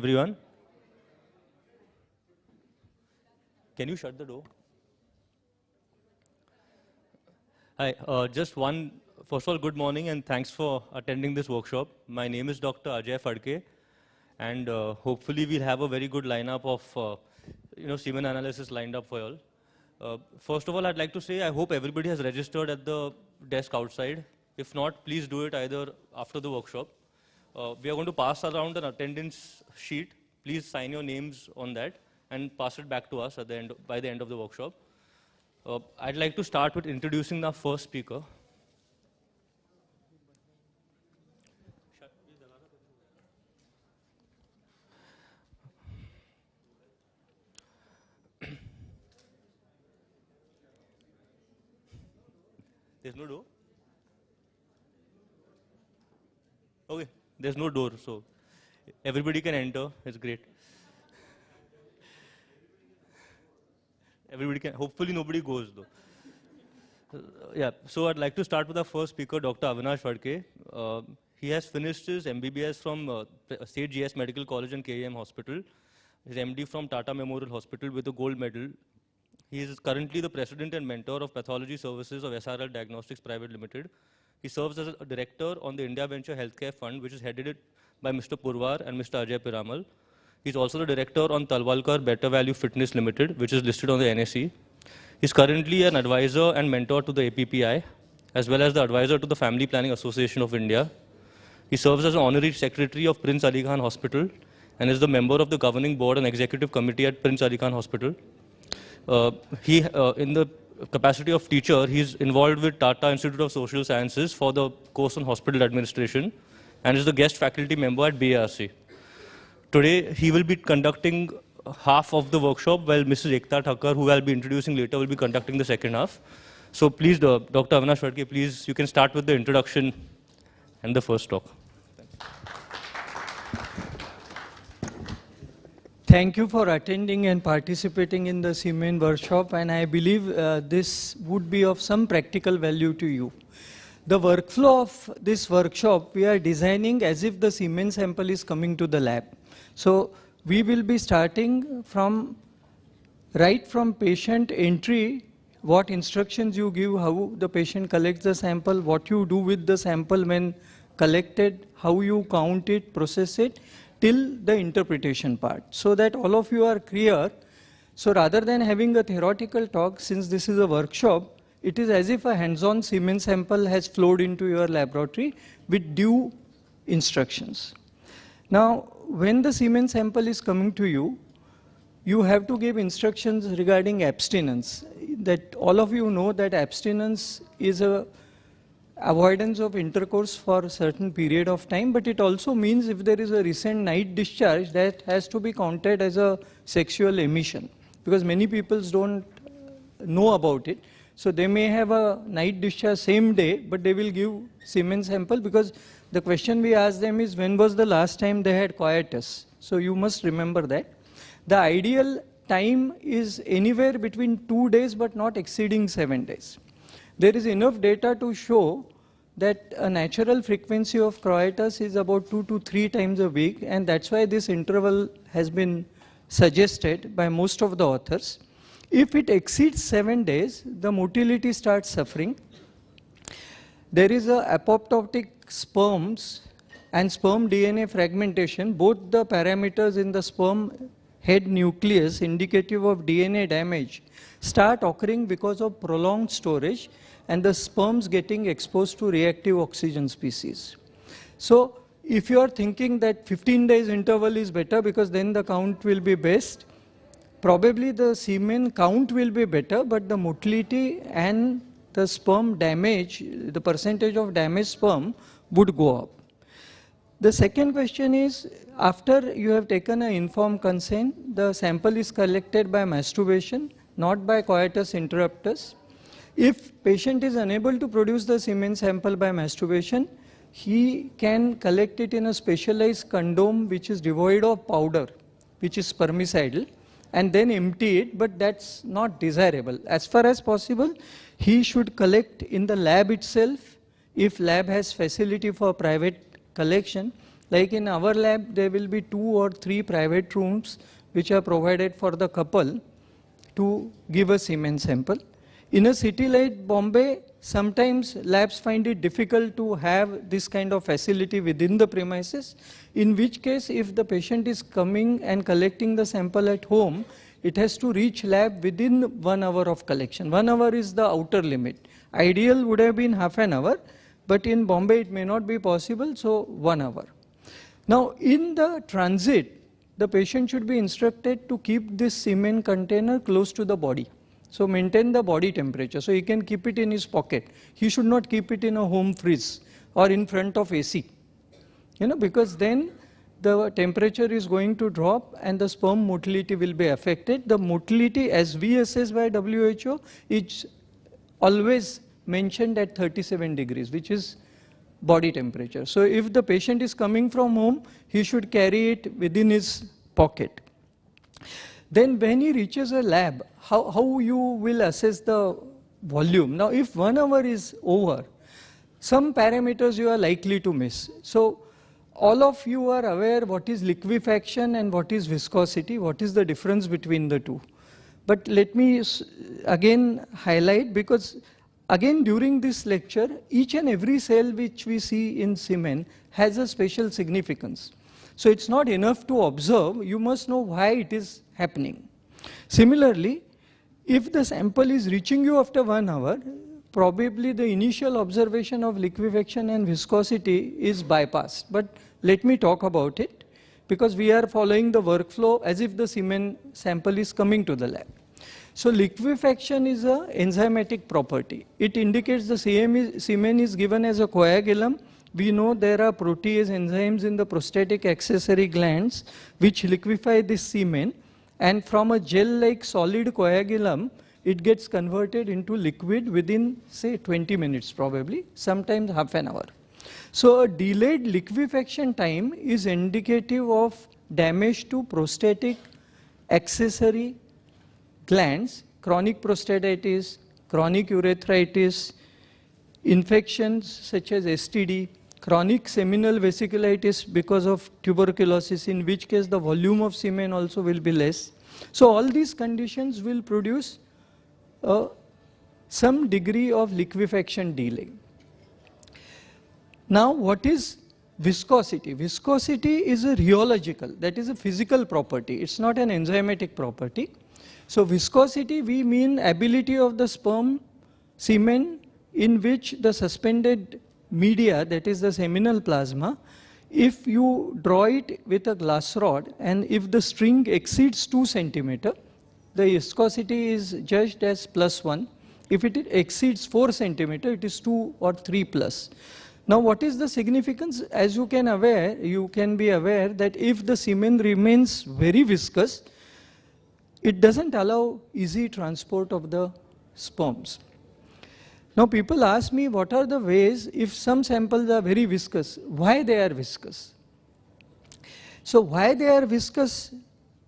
Everyone, can you shut the door? Hi, first of all, good morning and thanks for attending this workshop. My name is Dr. Ajay Fadke, and hopefully we'll have a very good lineup of semen analysis lined up for you all. First of all, I'd like to say I hope everybody has registered at the desk outside. If not, please do it either after the workshop. We are going to pass around an attendance sheet. Please sign your names on that and pass it back to us at by the end of the workshop. I'd like to start with introducing our first speaker. There's no door? Okay, there's no door, so everybody can enter. It's great. Everybody can, hopefully nobody goes though. So I'd like to start with our first speaker, Dr. Avinash Fadke. He has finished his MBBS from State GS Medical College and KEM Hospital. His MD from Tata Memorial Hospital with a gold medal. He is currently the president and mentor of pathology services of SRL Diagnostics Private Limited. He serves as a director on the India Venture Healthcare Fund, which is headed by Mr. Purwar and Mr. Ajay Piramal. He's also the director on Talwalkar Better Value Fitness Limited, which is listed on the NSE. He's currently an advisor and mentor to the APPI, as well as the advisor to the Family Planning Association of India. He serves as an honorary secretary of Prince Ali Khan Hospital and is the member of the governing board and executive committee at Prince Ali Khan Hospital. In the capacity of teacher, he's involved with Tata Institute of Social Sciences for the course on hospital administration and is the guest faculty member at BARC. Today, he will be conducting half of the workshop, while Mrs. Ekta Thakkar, who I'll be introducing later, will be conducting the second half. So please, Dr. Avinash Fadke, please, you can start with the introduction and the first talk. Thank you for attending and participating in the Semen workshop, and I believe this would be of some practical value to you. The workflow of this workshop, we are designing as if the semen sample is coming to the lab. So we will be starting from right from patient entry, what instructions you give, how the patient collects the sample, what you do with the sample when collected, how you count it, process it, till the interpretation part, so that all of you are clear. So rather than having a theoretical talk, since this is a workshop, it is as if a hands-on semen sample has flowed into your laboratory with due instructions. Now, when the semen sample is coming to you, you have to give instructions regarding abstinence. That all of you know that abstinence is a avoidance of intercourse for a certain period of time, but it also means if there is a recent night discharge, that has to be counted as a sexual emission, because many people don't know about it. So they may have a night discharge same day, but they will give semen sample, because the question we ask them is, when was the last time they had coitus? So you must remember that. The ideal time is anywhere between 2 days, but not exceeding 7 days. There is enough data to show that a natural frequency of coitus is about 2 to 3 times a week, and that's why this interval has been suggested by most of the authors. If it exceeds 7 days, the motility starts suffering. There is a apoptotic sperms and sperm DNA fragmentation. Both the parameters in the sperm head nucleus indicative of DNA damage start occurring because of prolonged storage and the sperms getting exposed to reactive oxygen species. So if you are thinking that 15 days interval is better because then the count will be best, probably the semen count will be better, but the motility and the sperm damage, the percentage of damaged sperm would go up. The second question is, after you have taken an informed consent, the sample is collected by masturbation, not by coitus interruptus. If patient is unable to produce the semen sample by masturbation, he can collect it in a specialized condom which is devoid of powder, which is spermicidal, and then empty it, but that's not desirable. As far as possible, he should collect in the lab itself, if lab has facility for private collection, Like in our lab, there will be 2 or 3 private rooms which are provided for the couple to give a semen sample. In a city like Bombay, sometimes labs find it difficult to have this kind of facility within the premises, in which case if the patient is coming and collecting the sample at home, it has to reach lab within 1 hour of collection. 1 hour is the outer limit. Ideal would have been half an hour, but in Bombay it may not be possible, so 1 hour. Now in the transit, the patient should be instructed to keep this semen container close to the body. So maintain the body temperature. So he can keep it in his pocket. He should not keep it in a home fridge or in front of AC. Because then the temperature is going to drop and the sperm motility will be affected. The motility as we assess by WHO is always mentioned at 37 degrees, which is body temperature. So if the patient is coming from home, he should carry it within his pocket. Then when he reaches a lab, how you will assess the volume? Now if 1 hour is over, some parameters you are likely to miss. So all of you are aware what is liquefaction and what is viscosity, what is the difference between the two. But let me again highlight, because again during this lecture, each and every cell which we see in semen has a special significance. So it's not enough to observe, you must know why it is happening. Similarly, if the sample is reaching you after 1 hour, probably the initial observation of liquefaction and viscosity is bypassed. But let me talk about it, because we are following the workflow as if the semen sample is coming to the lab. So liquefaction is an enzymatic property. It indicates the semen is given as a coagulum. We know there are protease enzymes in the prostatic accessory glands which liquefy this semen, and from a gel-like solid coagulum, it gets converted into liquid within, say, 20 minutes probably, sometimes half an hour. So a delayed liquefaction time is indicative of damage to prostatic accessory glands, chronic prostatitis, chronic urethritis, infections such as STD, chronic seminal vesiculitis because of tuberculosis, in which case the volume of semen also will be less. So all these conditions will produce some degree of liquefaction delay. Now what is viscosity? Viscosity is a rheological, that is a physical property. It's not an enzymatic property. So viscosity, we mean ability of the sperm semen in which the suspended media, that is the seminal plasma, if you draw it with a glass rod and if the string exceeds 2 centimeter, the viscosity is judged as +1. If it exceeds 4 centimeter, it is 2 or 3 plus. Now what is the significance? As you can be aware that if the semen remains very viscous, it doesn't allow easy transport of the sperms. Now people ask me, what are the ways, if some samples are very viscous, why they are viscous? So why they are viscous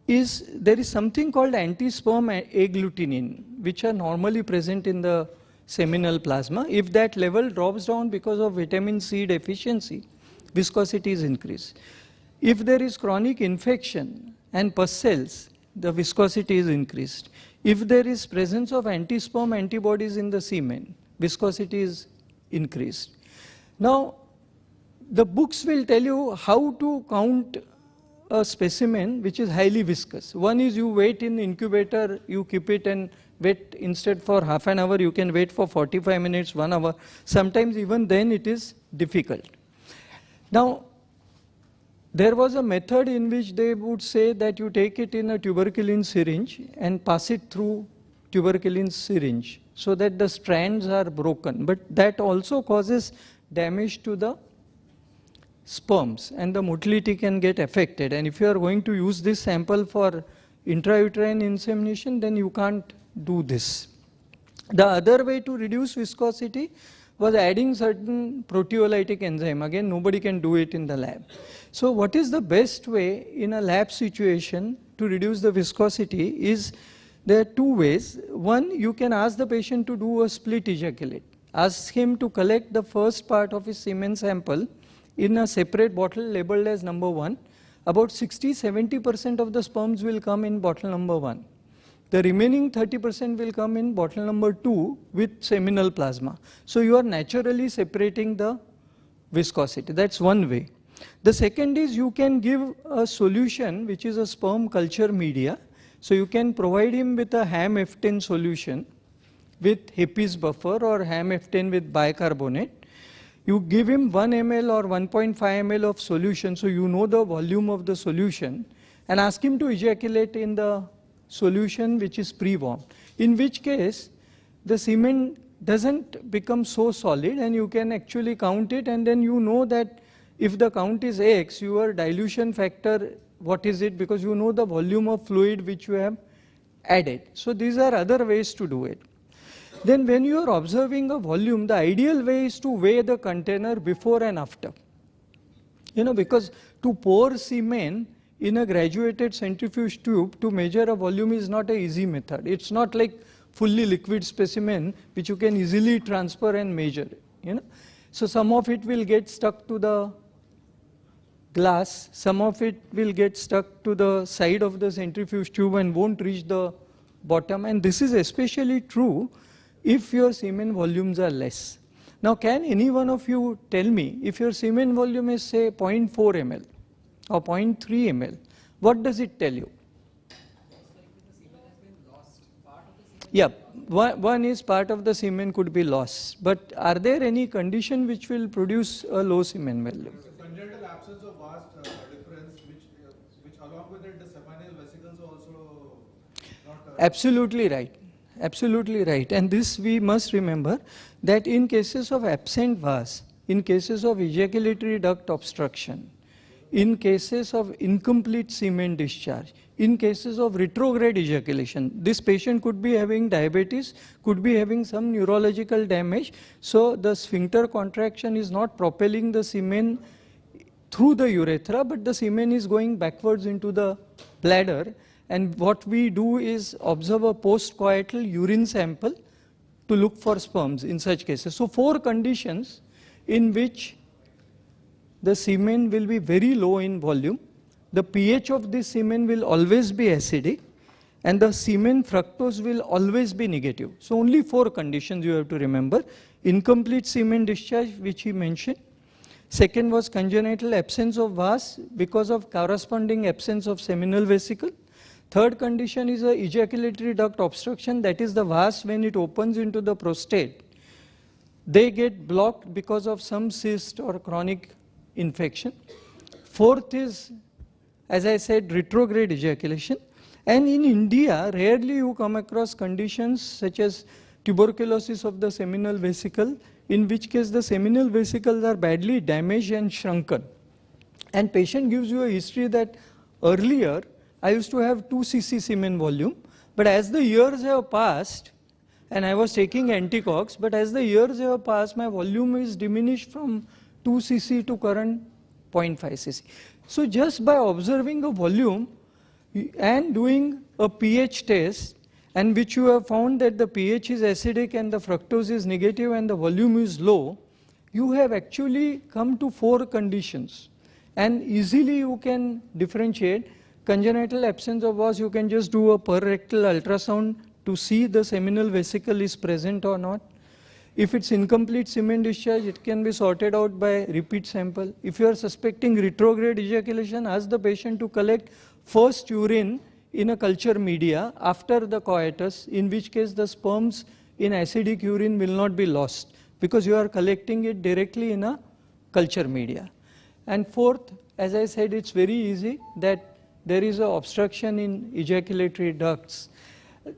is, there is something called anti-sperm agglutinin, which are normally present in the seminal plasma. If that level drops down because of vitamin C deficiency, viscosity is increased. If there is chronic infection and pus cells, the viscosity is increased. If there is presence of anti-sperm antibodies in the semen, viscosity is increased. Now, the books will tell you how to count a specimen which is highly viscous. One is you wait in the incubator, you keep it and wait, instead for half an hour, you can wait for 45 minutes, 1 hour. Sometimes even then it is difficult. Now, there was a method in which they would say that you take it in a tuberculin syringe and pass it through tuberculin syringe so that the strands are broken. But that also causes damage to the sperms and the motility can get affected. And if you are going to use this sample for intrauterine insemination, then you can't do this. The other way to reduce viscosity was adding certain proteolytic enzyme. Again, nobody can do it in the lab. So what is the best way in a lab situation to reduce the viscosity is, there are 2 ways. One, you can ask the patient to do a split ejaculate. Ask him to collect the first part of his semen sample in a separate bottle labeled as number 1. About 60-70% of the sperms will come in bottle number 1. The remaining 30% will come in bottle number 2 with seminal plasma. So you are naturally separating the viscosity. That's one way. The second is you can give a solution which is a sperm culture media. So you can provide him with a HAM F10 solution with Heppes buffer or HAM F10 with bicarbonate. You give him 1 ml or 1.5 ml of solution, so you know the volume of the solution, and ask him to ejaculate in the solution which is pre-warmed. In which case the semen doesn't become so solid and you can actually count it, and then you know that if the count is X, your dilution factor, what is it, because you know the volume of fluid which you have added. So these are other ways to do it. Then when you are observing a volume, the ideal way is to weigh the container before and after. Because to pour semen in a graduated centrifuge tube to measure a volume is not an easy method. It's not like fully liquid specimen which you can easily transfer and measure. So some of it will get stuck to the glass, some of it will get stuck to the side of the centrifuge tube and won't reach the bottom, and this is especially true if your semen volumes are less. Now can any one of you tell me, if your semen volume is say 0.4 ml or 0.3 ml, what does it tell you? Yeah, one is part of the semen could be lost, but are there any condition which will produce a low semen value? Congenital absence of vast difference, which along with it the seminal vesicles also not. Absolutely right. Absolutely right. And this we must remember that in cases of absent vas, in cases of ejaculatory duct obstruction, in cases of incomplete semen discharge, in cases of retrograde ejaculation, this patient could be having diabetes, could be having some neurological damage. So the sphincter contraction is not propelling the semen through the urethra, but the semen is going backwards into the bladder. And what we do is observe a post-coital urine sample to look for sperms in such cases. So 4 conditions in which the semen will be very low in volume. The pH of this semen will always be acidic, and the semen fructose will always be negative. So only 4 conditions you have to remember. Incomplete semen discharge, which he mentioned. Second was congenital absence of vas because of corresponding absence of seminal vesicle. Third condition is a ejaculatory duct obstruction, that is the vas when it opens into the prostate. They get blocked because of some cyst or chronic infection. Fourth is, as I said, retrograde ejaculation. And in India, rarely you come across conditions such as tuberculosis of the seminal vesicle, in which case the seminal vesicles are badly damaged and shrunken. And patient gives you a history that earlier I used to have 2 cc semen volume, but as the years have passed, and I was taking anticox, but as the years have passed, my volume is diminished from 2 cc to current 0.5 cc. So just by observing a volume and doing a pH test, and which you have found that the pH is acidic and the fructose is negative and the volume is low, you have actually come to 4 conditions. And easily you can differentiate. Congenital absence of vas, you can just do a per-rectal ultrasound to see the seminal vesicle is present or not. If it's incomplete semen discharge, it can be sorted out by repeat sample. If you are suspecting retrograde ejaculation, ask the patient to collect first urine in a culture media after the coitus, in which case the sperms in acidic urine will not be lost because you are collecting it directly in a culture media. And fourth, as I said, it's very easy that there is an obstruction in ejaculatory ducts.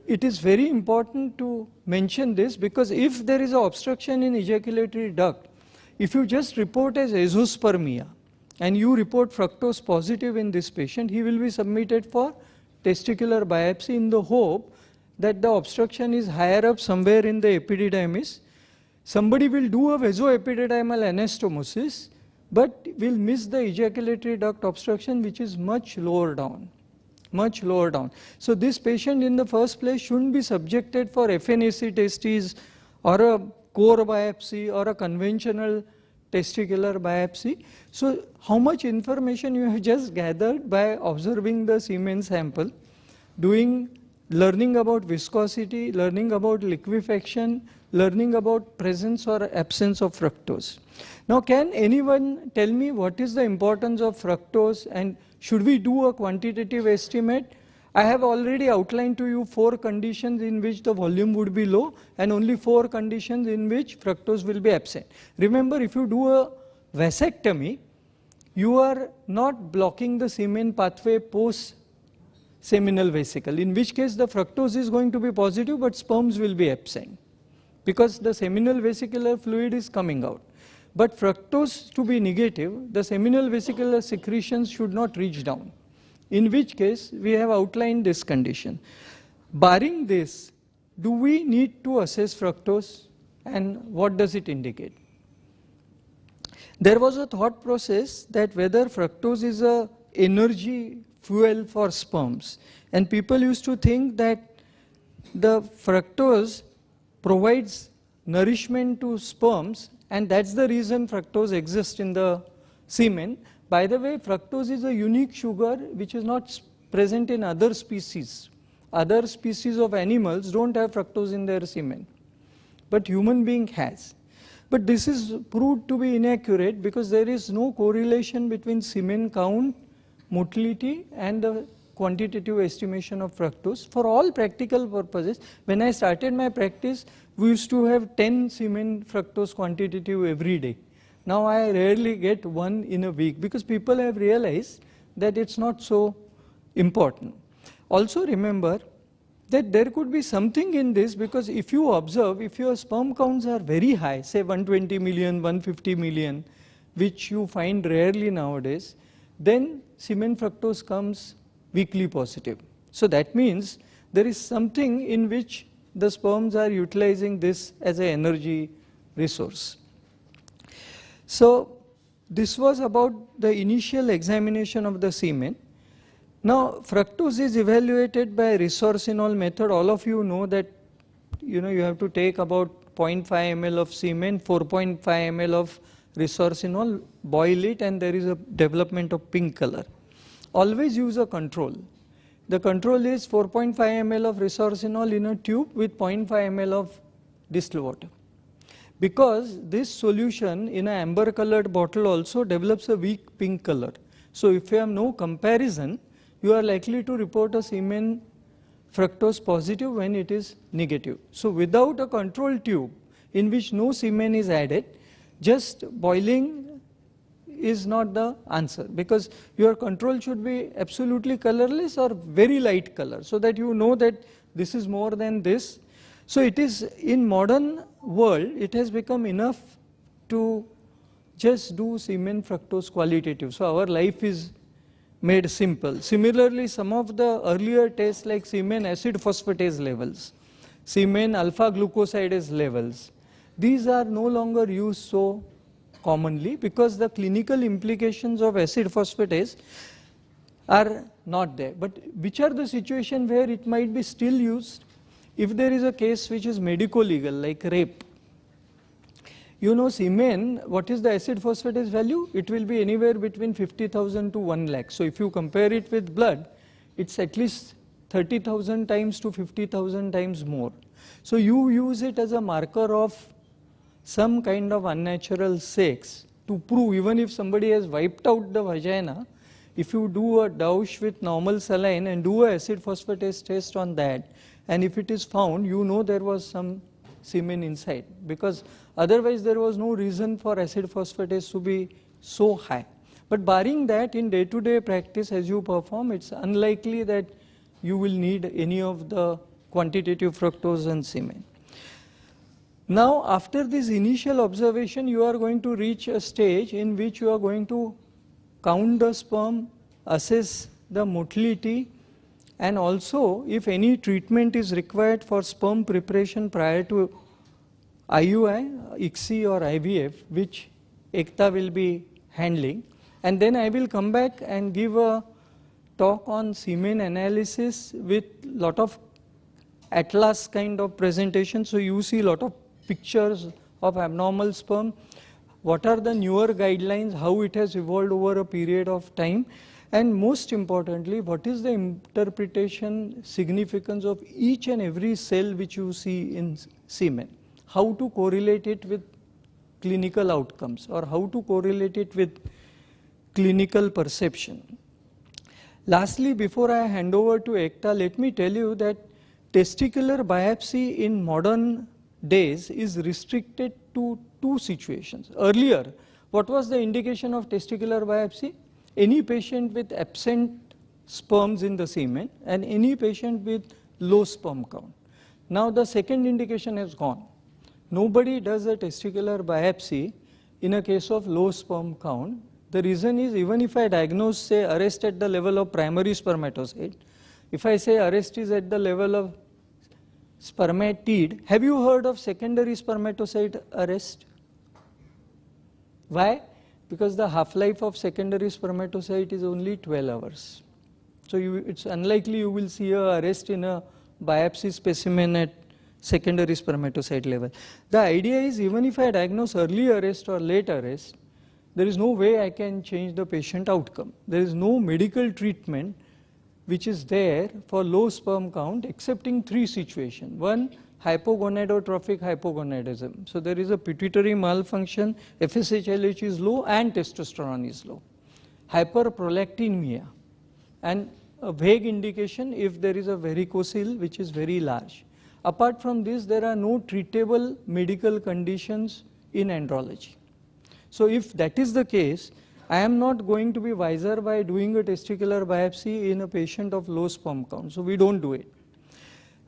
It is very important to mention this because if there is an obstruction in ejaculatory duct, if you just report as azoospermia and you report fructose positive in this patient, he will be submitted for testicular biopsy in the hope that the obstruction is higher up somewhere in the epididymis. Somebody will do a vasoepididymal anastomosis, but will miss the ejaculatory duct obstruction, which is much lower down. Much lower down. So this patient in the first place shouldn't be subjected for FNAC testes or a core biopsy or a conventional testicular biopsy. So how much information you have just gathered by observing the semen sample, learning about viscosity, learning about liquefaction, learning about presence or absence of fructose. Now can anyone tell me what is the importance of fructose and should we do a quantitative estimate? I have already outlined to you 4 conditions in which the volume would be low and only 4 conditions in which fructose will be absent. Remember, if you do a vasectomy, you are not blocking the semen pathway post seminal vesicle, in which case the fructose is going to be positive but sperms will be absent because the seminal vesicular fluid is coming out. But fructose to be negative, the seminal vesicular secretions should not reach down, in which case we have outlined this condition. Barring this, do we need to assess fructose and what does it indicate? There was a thought process that whether fructose is a energy fuel for sperms, and people used to think that the fructose provides nourishment to sperms and that's the reason fructose exists in the semen. By the way, fructose is a unique sugar which is not present in other species. Other species of animals don't have fructose in their semen, but human being has. But this is proved to be inaccurate because there is no correlation between semen count, motility and the quantitative estimation of fructose. For all practical purposes, when I started my practice, we used to have 10 semen fructose quantitative every day. Now I rarely get 1 in a week because people have realized that it's not so important. Also remember that there could be something in this because if you observe, if your sperm counts are very high, say 120 million, 150 million, which you find rarely nowadays, then semen fructose comes weakly positive. So that means there is something in which the sperms are utilizing this as an energy resource. So this was about the initial examination of the semen. Now fructose is evaluated by resorcinol method. All of you know that you have to take about 0.5 ml of semen, 4.5 ml of resorcinol, boil it and there is a development of pink color. Always use a control. The control is 4.5 ml of resorcinol in a tube with 0.5 ml of distilled water. Because this solution in an amber colored bottle also develops a weak pink color. So if you have no comparison, you are likely to report a semen fructose positive when it is negative. So without a control tube in which no semen is added, just boiling is not the answer because your control should be absolutely colorless or very light color so that you know that this is more than this. So it is in modern world it has become enough to just do semen fructose qualitative. So our life is made simple. Similarly, some of the earlier tests like semen acid phosphatase levels, semen alpha glucosidase levels, these are no longer used so commonly because the clinical implications of acid phosphatase are not there. But which are the situations where it might be still used? If there is a case which is medico-legal like rape, semen, what is the acid phosphatase value? It will be anywhere between 50,000 to 1 lakh. So if you compare it with blood, it's at least 30,000 times to 50,000 times more. So you use it as a marker of some kind of unnatural sex to prove, even if somebody has wiped out the vagina, if you do a douche with normal saline and do an acid phosphatase test on that, and if it is found, there was some semen inside, because otherwise there was no reason for acid phosphatase to be so high. But barring that, in day-to-day practice as you perform, it's unlikely that you will need any of the quantitative fructose and semen. Now after this initial observation, you are going to reach a stage in which you are going to count the sperm, assess the motility, and also if any treatment is required for sperm preparation prior to IUI, ICSI or IVF, which Ekta will be handling. And then I will come back and give a talk on semen analysis with lot of atlas kind of presentation. So you see lot of pictures of abnormal sperm, what are the newer guidelines, how it has evolved over a period of time, and most importantly, what is the interpretation significance of each and every cell which you see in semen, how to correlate it with clinical outcomes or how to correlate it with clinical perception. Lastly, before I hand over to Ekta, let me tell you that testicular biopsy in modern days is restricted to two situations. Earlier, what was the indication of testicular biopsy? Any patient with absent sperms in the semen and any patient with low sperm count. Now the second indication has gone. Nobody does a testicular biopsy in a case of low sperm count. The reason is, even if I diagnose, say, arrest at the level of primary spermatocyte, if I say arrest is at the level of spermatid, have you heard of secondary spermatocyte arrest? Why? Because the half-life of secondary spermatocyte is only 12 hours. So it's unlikely you will see a arrest in a biopsy specimen at secondary spermatocyte level. The idea is, even if I diagnose early arrest or late arrest, there is no way I can change the patient outcome. There is no medical treatment which is there for low sperm count excepting three situations. One, hypogonadotrophic hypogonadism. So there is a pituitary malfunction, FSH-LH is low and testosterone is low. Hyperprolactinemia, and a vague indication if there is a varicocele which is very large. Apart from this, there are no treatable medical conditions in andrology. So if that is the case, I am not going to be wiser by doing a testicular biopsy in a patient of low sperm count. So we don't do it.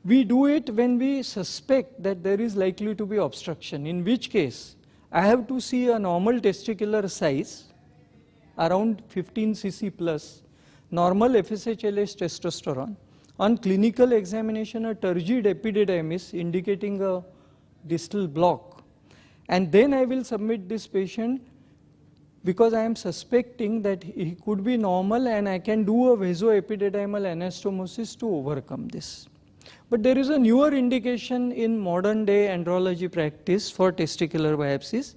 We do it when we suspect that there is likely to be obstruction, in which case I have to see a normal testicular size around 15 cc plus, normal FSH-LH testosterone. On clinical examination, a turgid epididymis indicating a distal block. And then I will submit this patient because I am suspecting that he could be normal and I can do a vasoepididymal anastomosis to overcome this. But there is a newer indication in modern day andrology practice for testicular biopsies.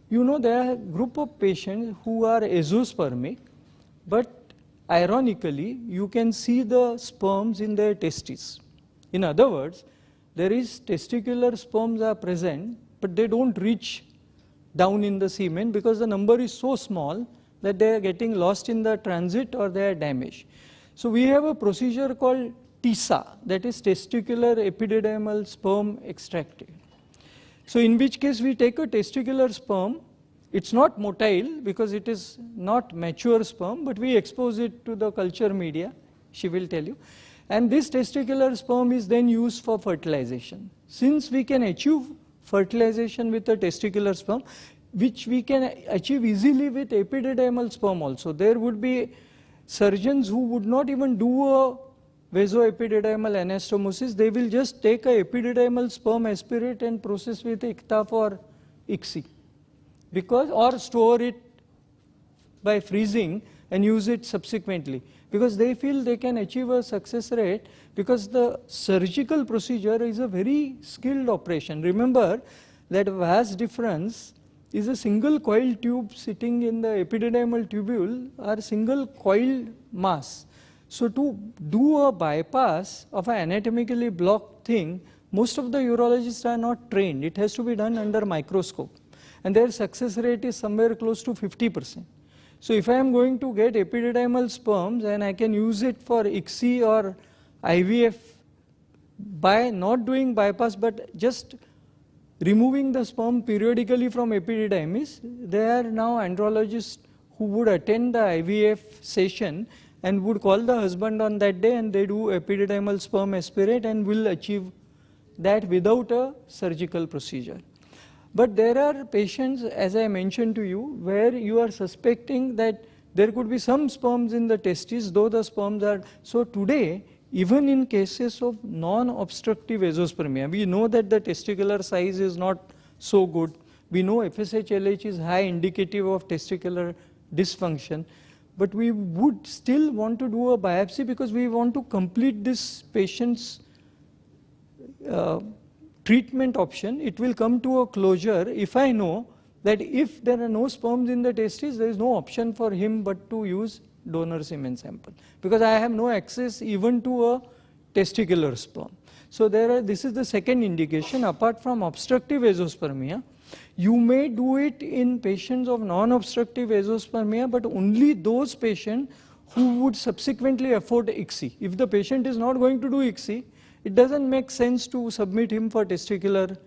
You know, there are a group of patients who are azoospermic, but ironically, you can see the sperms in their testes. In other words, there is testicular sperms are present, but they don't reach down in the semen because the number is so small that they are getting lost in the transit or they are damaged. So we have a procedure called TISA, that is testicular epididymal sperm extracted. So in which case we take a testicular sperm, it's not motile because it is not mature sperm, but we expose it to the culture media, she will tell you. And this testicular sperm is then used for fertilization. Since we can achieve fertilization with a testicular sperm, which we can achieve easily with epididymal sperm also, there would be surgeons who would not even do a vasoepididymal anastomosis. They will just take a epididymal sperm aspirate and process with ICTA for ICSI, because, or store it by freezing and use it subsequently, because they feel they can achieve a success rate, because the surgical procedure is a very skilled operation. Remember that vas deferens is a single coiled tube sitting in the epididymal tubule or single coiled mass. So to do a bypass of an anatomically blocked thing, most of the urologists are not trained. It has to be done under microscope, and their success rate is somewhere close to 50%. So if I am going to get epididymal sperms and I can use it for ICSI or IVF by not doing bypass but just removing the sperm periodically from epididymis, there are now andrologists who would attend the IVF session and would call the husband on that day, and they do epididymal sperm aspirate and will achieve that without a surgical procedure. But there are patients, as I mentioned to you, where you are suspecting that there could be some sperms in the testes, though the sperms are. So today, even in cases of non-obstructive azoospermia, we know that the testicular size is not so good. We know FSH-LH is high, indicative of testicular dysfunction. But we would still want to do a biopsy because we want to complete this patient's treatment option. It will come to a closure if I know that if there are no sperms in the testes, there is no option for him but to use donor semen sample, because I have no access even to a testicular sperm. So this is the second indication. Apart from obstructive azoospermia, you may do it in patients of non-obstructive azoospermia, but only those patients who would subsequently afford ICSI. If the patient is not going to do ICSI, it doesn't make sense to submit him for testicular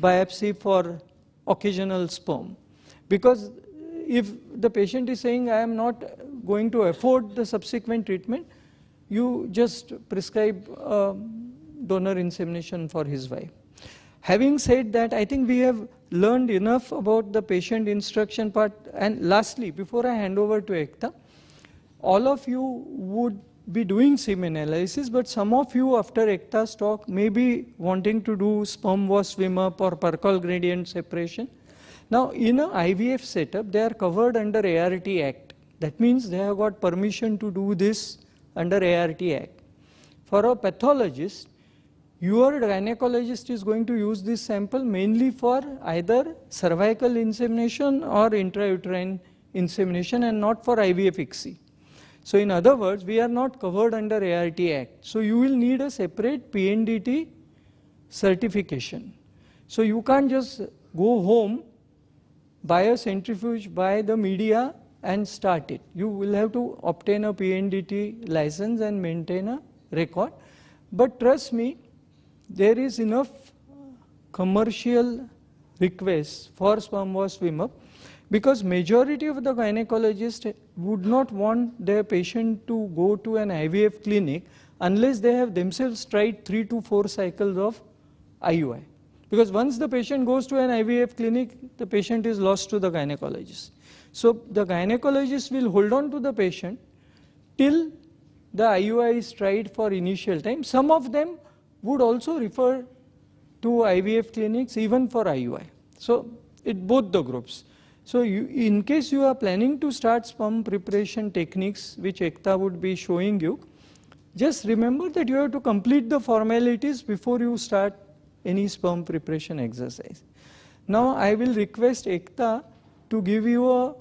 biopsy for occasional sperm. Because if the patient is saying, I am not going to afford the subsequent treatment, you just prescribe donor insemination for his wife. Having said that, I think we have learned enough about the patient instruction part. And lastly, before I hand over to Ekta, all of you would be doing semen analysis, but some of you after Ekta's talk may be wanting to do sperm wash swim up or Perkol gradient separation. Now in an IVF setup, they are covered under ART Act. That means they have got permission to do this under ART Act. For a pathologist, your gynecologist is going to use this sample mainly for either cervical insemination or intrauterine insemination and not for IVF ICSI. So in other words, we are not covered under ART Act. So you will need a separate PNDT certification. So you can't just go home, buy a centrifuge, buy the media and start it. You will have to obtain a PNDT license and maintain a record. But trust me, there is enough commercial requests for sperm wash swim up, because majority of the gynecologists would not want their patient to go to an IVF clinic unless they have themselves tried 3 to 4 cycles of IUI. Because once the patient goes to an IVF clinic, the patient is lost to the gynecologist. So the gynecologist will hold on to the patient till the IUI is tried for initial time. Some of them would also refer to IVF clinics even for IUI. So both the groups. So in case you are planning to start sperm preparation techniques, which Ekta would be showing you, just remember that you have to complete the formalities before you start any sperm preparation exercise. Now I will request Ekta to give you a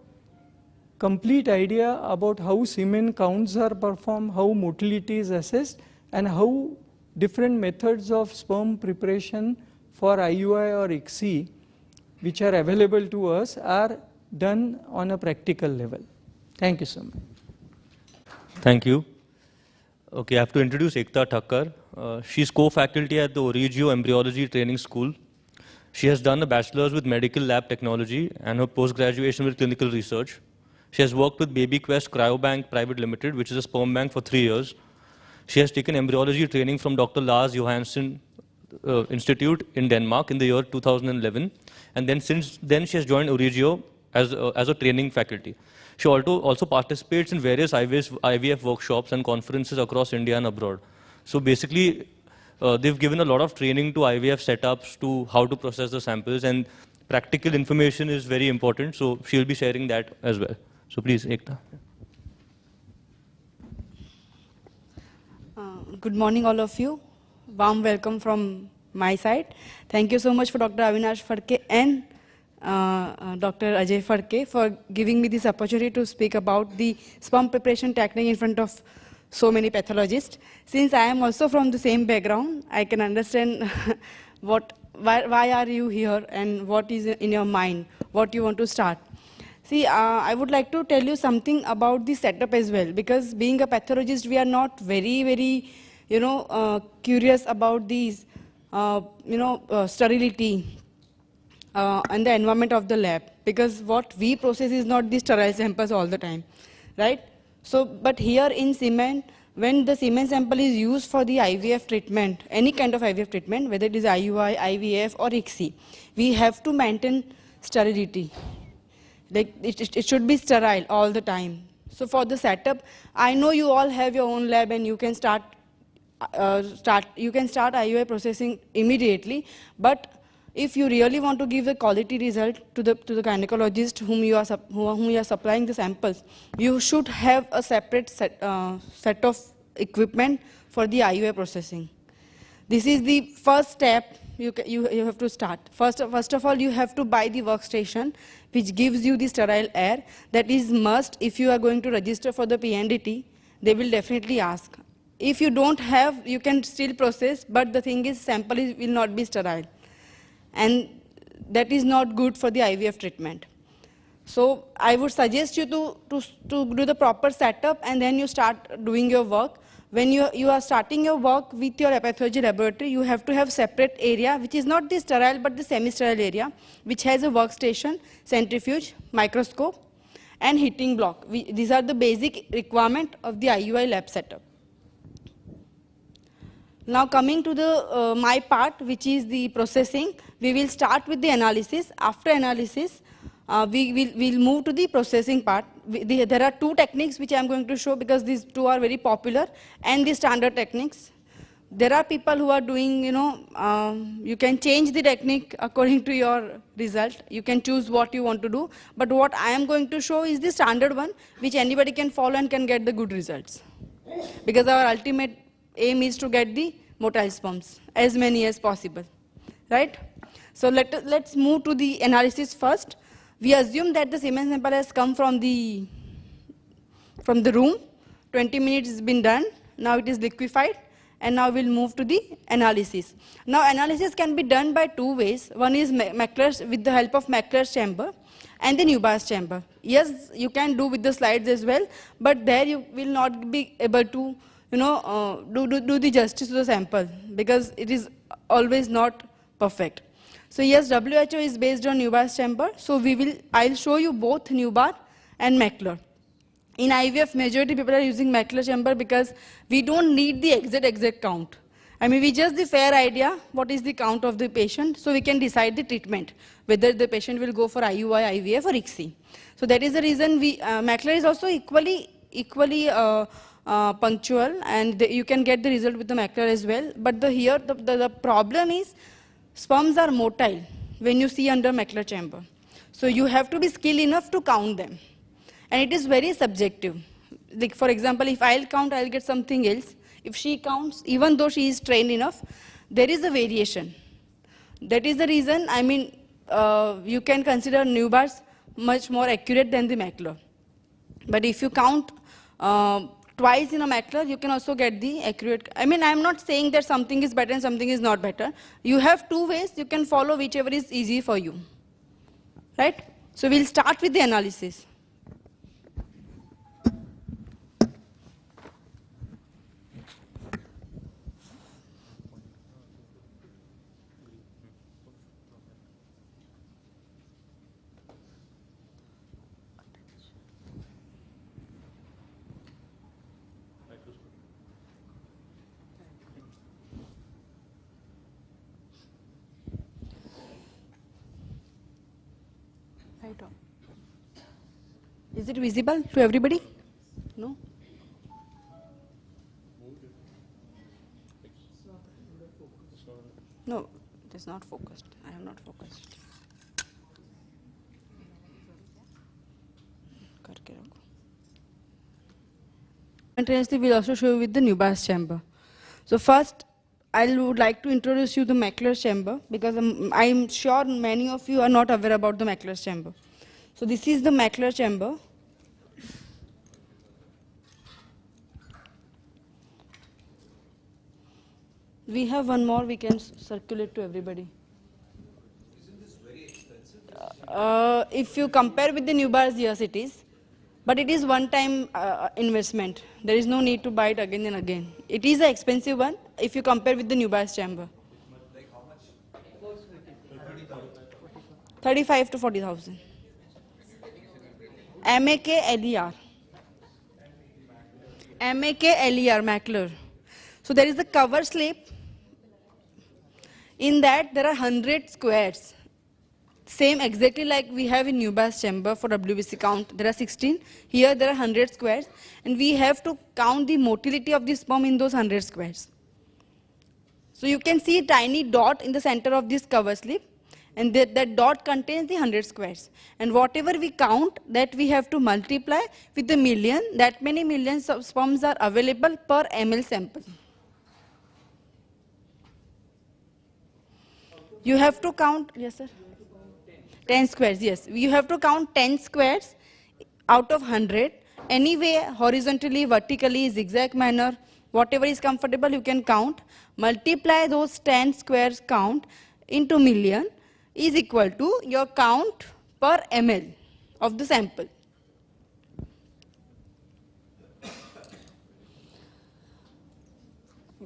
complete idea about how semen counts are performed, how motility is assessed, and how different methods of sperm preparation for IUI or ICSI, which are available to us, are done on a practical level. Thank you so much. Thank you. Okay, I have to introduce Ekta Thakkar. She's co-faculty at the Origio Embryology Training School. She has done a bachelor's with medical lab technology and her post-graduation with clinical research. She has worked with BabyQuest Cryobank Private Limited, which is a sperm bank, for 3 years. She has taken embryology training from Dr. Lars Johansen Institute in Denmark in the year 2011. And then since then she has joined Origio as a training faculty. She also participates in various IVF workshops and conferences across India and abroad. So basically, they've given a lot of training to IVF setups, to how to process the samples, and practical information is very important. So she'll be sharing that as well. So please, Ekta. Good morning, all of you. Warm welcome from my side. Thank you so much for Dr. Avinash Phadke and Dr. Ajay Phadke for giving me this opportunity to speak about the sperm preparation technique in front of so many pathologists. Since I am also from the same background, I can understand why are you here and what is in your mind, what you want to start. See, I would like to tell you something about the setup as well, because being a pathologist, we are not very, curious about these, sterility and the environment of the lab, because what we process is not the sterile samples all the time, right? So, but here in semen, when the semen sample is used for the IVF treatment, any kind of IVF treatment, whether it is IUI, IVF or ICSI, we have to maintain sterility. Like it should be sterile all the time. So for the setup, I know you all have your own lab and you can start IUI processing immediately. But if you really want to give a quality result to the gynecologist whom you are supplying the samples, you should have a separate set of equipment for the IUI processing. This is the first step you have to start. First of all, you have to buy the workstation, which gives you the sterile air. That is must if you are going to register for the PNDT. They will definitely ask. If you don't have, you can still process, but the thing is, sample will not be sterile. And that is not good for the IVF treatment. So I would suggest you to do the proper setup, and then you start doing your work. When you are starting your work with your pathology laboratory, you have to have separate area, which is not the sterile, but the semi-sterile area, which has a workstation, centrifuge, microscope, and heating block. These are the basic requirement of the IUI lab setup. Now coming to the my part, which is the processing, we will start with the analysis. After analysis, we'll move to the processing part. There are two techniques which I am going to show because these two are very popular and the standard techniques. There are people who are doing, you can change the technique according to your result. You can choose what you want to do. But what I am going to show is the standard one, which anybody can follow and can get the good results. Because our ultimate aim is to get the motile sperms, as many as possible, right? So let's move to the analysis first. We assume that the semen sample has come from the room. 20 minutes has been done. Now it is liquefied, and now we'll move to the analysis. Now analysis can be done by two ways. One is with the help of Mackler's chamber and the Newbar's chamber. Yes, you can do with the slides as well, but there you will not be able to do the justice to the sample because it is always not perfect. So yes, WHO is based on Newbar's chamber. So I'll show you both Newbar and Mackler. In IVF, majority people are using Mackler chamber because we don't need the exact count. I mean, we just the fair idea what is the count of the patient, so we can decide the treatment whether the patient will go for IUI, IVF, or ICSI. So that is the reason Mackler is also equally punctual, and you can get the result with the Mackler as well. But here the problem is sperms are motile when you see under Mackler chamber. So you have to be skilled enough to count them. And it is very subjective. Like for example, if I'll count, I'll get something else. If she counts, even though she is trained enough, there is a variation. That is the reason, I mean, you can consider Newbar's much more accurate than the Mackler. But if you count twice in a Mackler, you can also get the accurate. I mean, I'm not saying that something is better and something is not better. You have two ways. You can follow whichever is easy for you. Right? So we'll start with the analysis. Is it visible to everybody? No? No, it is not focused. I have not focused. Interestingly, we'll also show you with the Newbar's chamber. So first, I would like to introduce you the Mackler's chamber because I'm sure many of you are not aware about the Mackler's chamber. So this is the Mackler chamber. We have one more we can circulate to everybody. Isn't this very expensive? If you compare with the Newbar's, yes it is. But it is one-time investment. There is no need to buy it again and again. It is an expensive one if you compare with the Newbar's chamber. Like how much? 35 to 40,000. MAKLER. MAKLER, Mackler. So there is the cover slip. In that there are 100 squares. Same exactly like we have in Newbar's chamber for WBC count. There are 16. Here there are 100 squares. And we have to count the motility of the sperm in those 100 squares. So you can see a tiny dot in the center of this cover slip. And that dot contains the 100 squares. And whatever we count, that we have to multiply with the million. That many millions of sperms are available per ml sample. You have to count, yes sir? 10 squares, yes. You have to count 10 squares out of 100. Anyway, horizontally, vertically, zigzag manner, whatever is comfortable you can count. Multiply those 10 squares count into million is equal to your count per ml of the sample.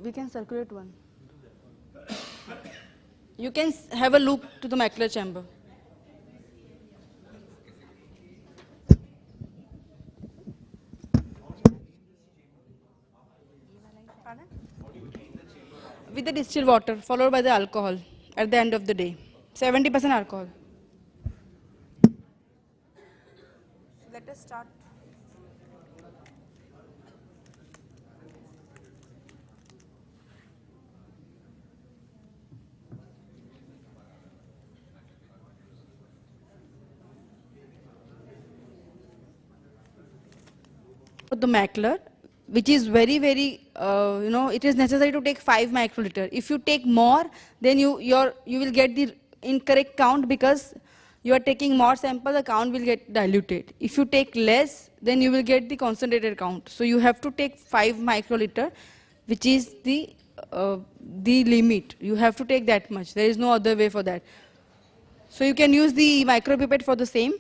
We can circulate one. You can have a look to the macular chamber. With the distilled water, followed by the alcohol at the end of the day. 70% alcohol. Let us start. The macular, which is very, it is necessary to take 5 microliter. If you take more, then you will get the incorrect count because you are taking more sample, the count will get diluted. If you take less, then you will get the concentrated count. So you have to take 5 microliter, which is the limit. You have to take that much. There is no other way for that. So you can use the micropipette for the same.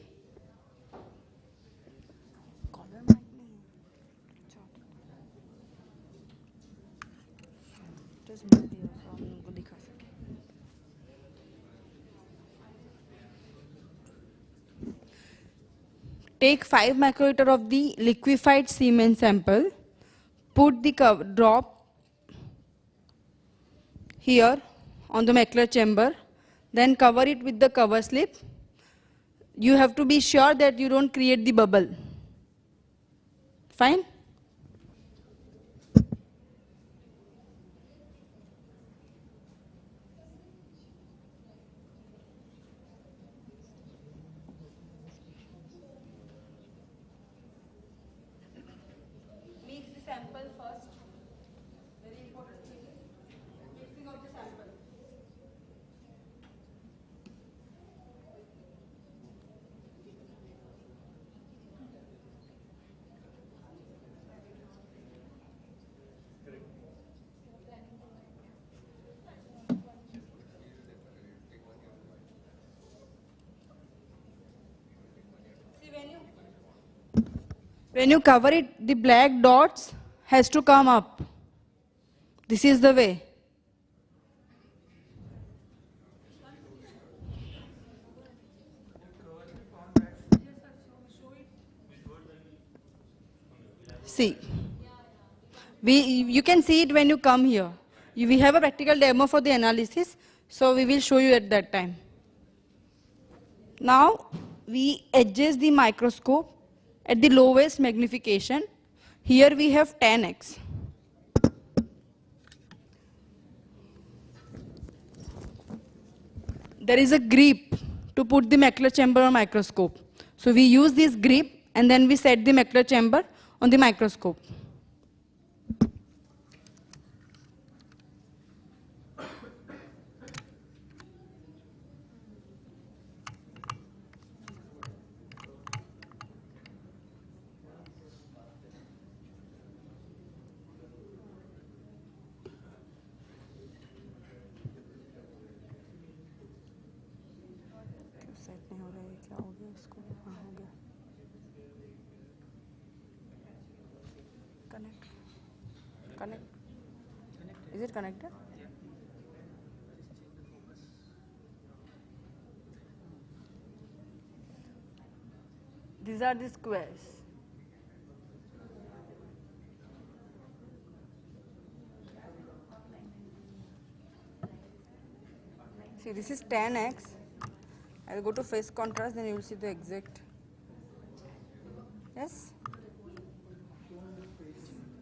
Take 5 microliter of the liquefied semen sample, put the drop here on the macular chamber, then cover it with the cover slip. You have to be sure that you don't create the bubble. Fine? Mix the sample first. Very important thing. Mixing of the sample. When you cover it, the black dots has to come up. This is the way. See, you can see it when you come here. We have a practical demo for the analysis, so we will show you at that time. Now, we adjust the microscope at the lowest magnification. Here we have 10x. There is a grip to put the macular chamber on microscope. So we use this grip and then we set the macular chamber on the microscope. Connect. Is it connected? These are the squares. See, this is 10x. I will go to phase contrast, then you will see the exact. Yes?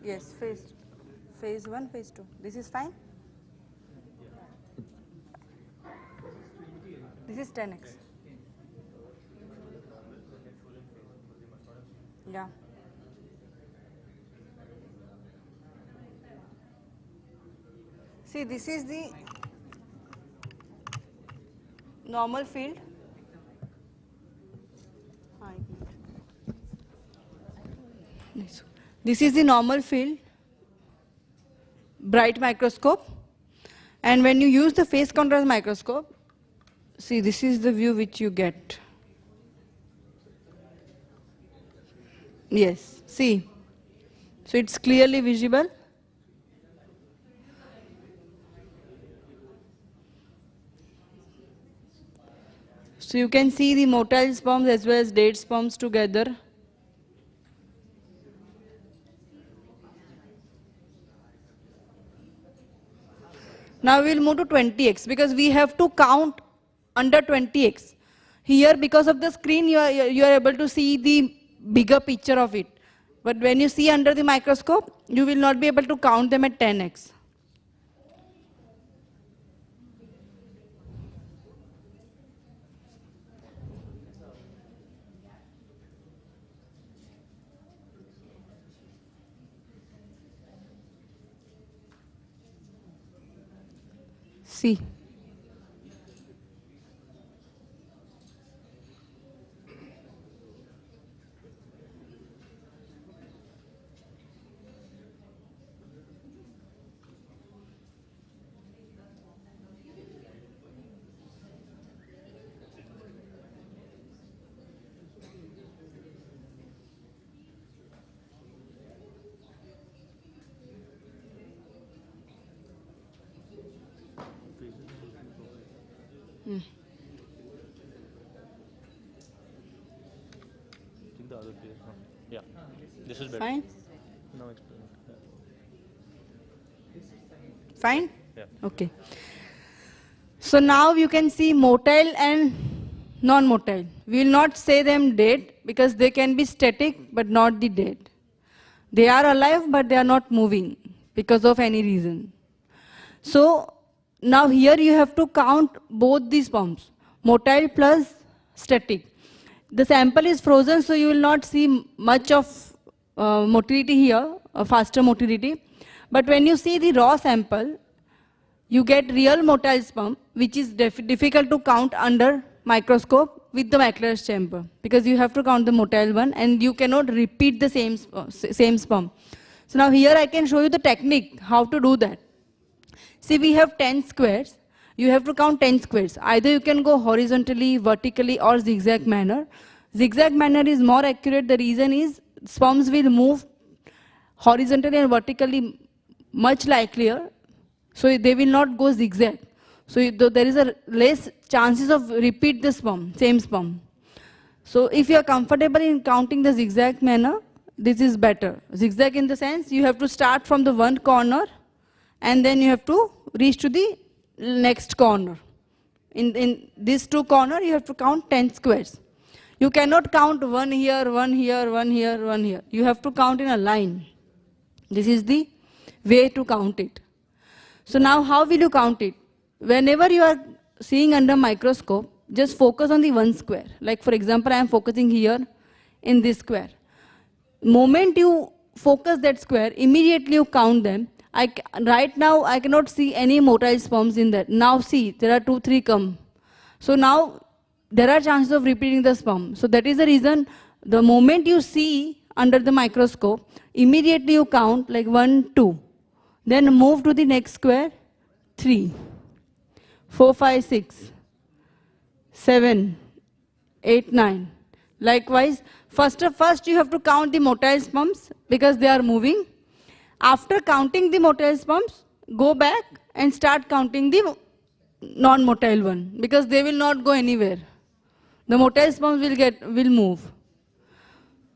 Yes, phase 1, phase 2. This is fine? This is 10x. Yeah. See, this is the normal field. This is the normal field, bright microscope. And when you use the phase contrast microscope, see, this is the view which you get. Yes, see. So it's clearly visible. So you can see the motile sperms as well as dead sperms together. Now we'll move to 20x because we have to count under 20x. Here, because of the screen, you are able to see the bigger picture of it. But when you see under the microscope, you will not be able to count them at 10x. See. Yeah, this is better. Fine? Now explain it. Fine? Yeah. Okay. So now you can see motile and non-motile. We will not say them dead because they can be static but not the dead. They are alive but they are not moving because of any reason. So now here you have to count both these sperms, motile plus static. The sample is frozen, so you will not see much of motility here, faster motility. But when you see the raw sample, you get real motile sperm, which is difficult to count under microscope with the McLeod's chamber, because you have to count the motile one and you cannot repeat the same sperm. So now here I can show you the technique, how to do that. See, we have 10 squares. You have to count 10 squares. Either you can go horizontally, vertically, or zigzag manner. Zigzag manner is more accurate. The reason is sperms will move horizontally and vertically much likelier. So they will not go zigzag. So there is a less chances of repeat the sperm, same sperm. So if you are comfortable in counting the zigzag manner, this is better. Zigzag in the sense you have to start from the one corner and then you have to reach to the next corner. In these two corners, you have to count 10 squares. You cannot count one here, one here, one here, one here. You have to count in a line. This is the way to count it. So now how will you count it? Whenever you are seeing under microscope, just focus on the one square. Like for example, I am focusing here in this square. Moment you focus that square, immediately you count them. Right now, I cannot see any motile sperms in that. Now see, there are 2, 3 come. So now, there are chances of repeating the sperm. So that is the reason, the moment you see under the microscope, immediately you count like 1, 2. Then move to the next square, 3, 4, 5, 6, 7, 8, 9. Likewise, first you have to count the motile sperms because they are moving. After counting the motile sperms, go back and start counting the non-motile one because they will not go anywhere. The motile sperms will move.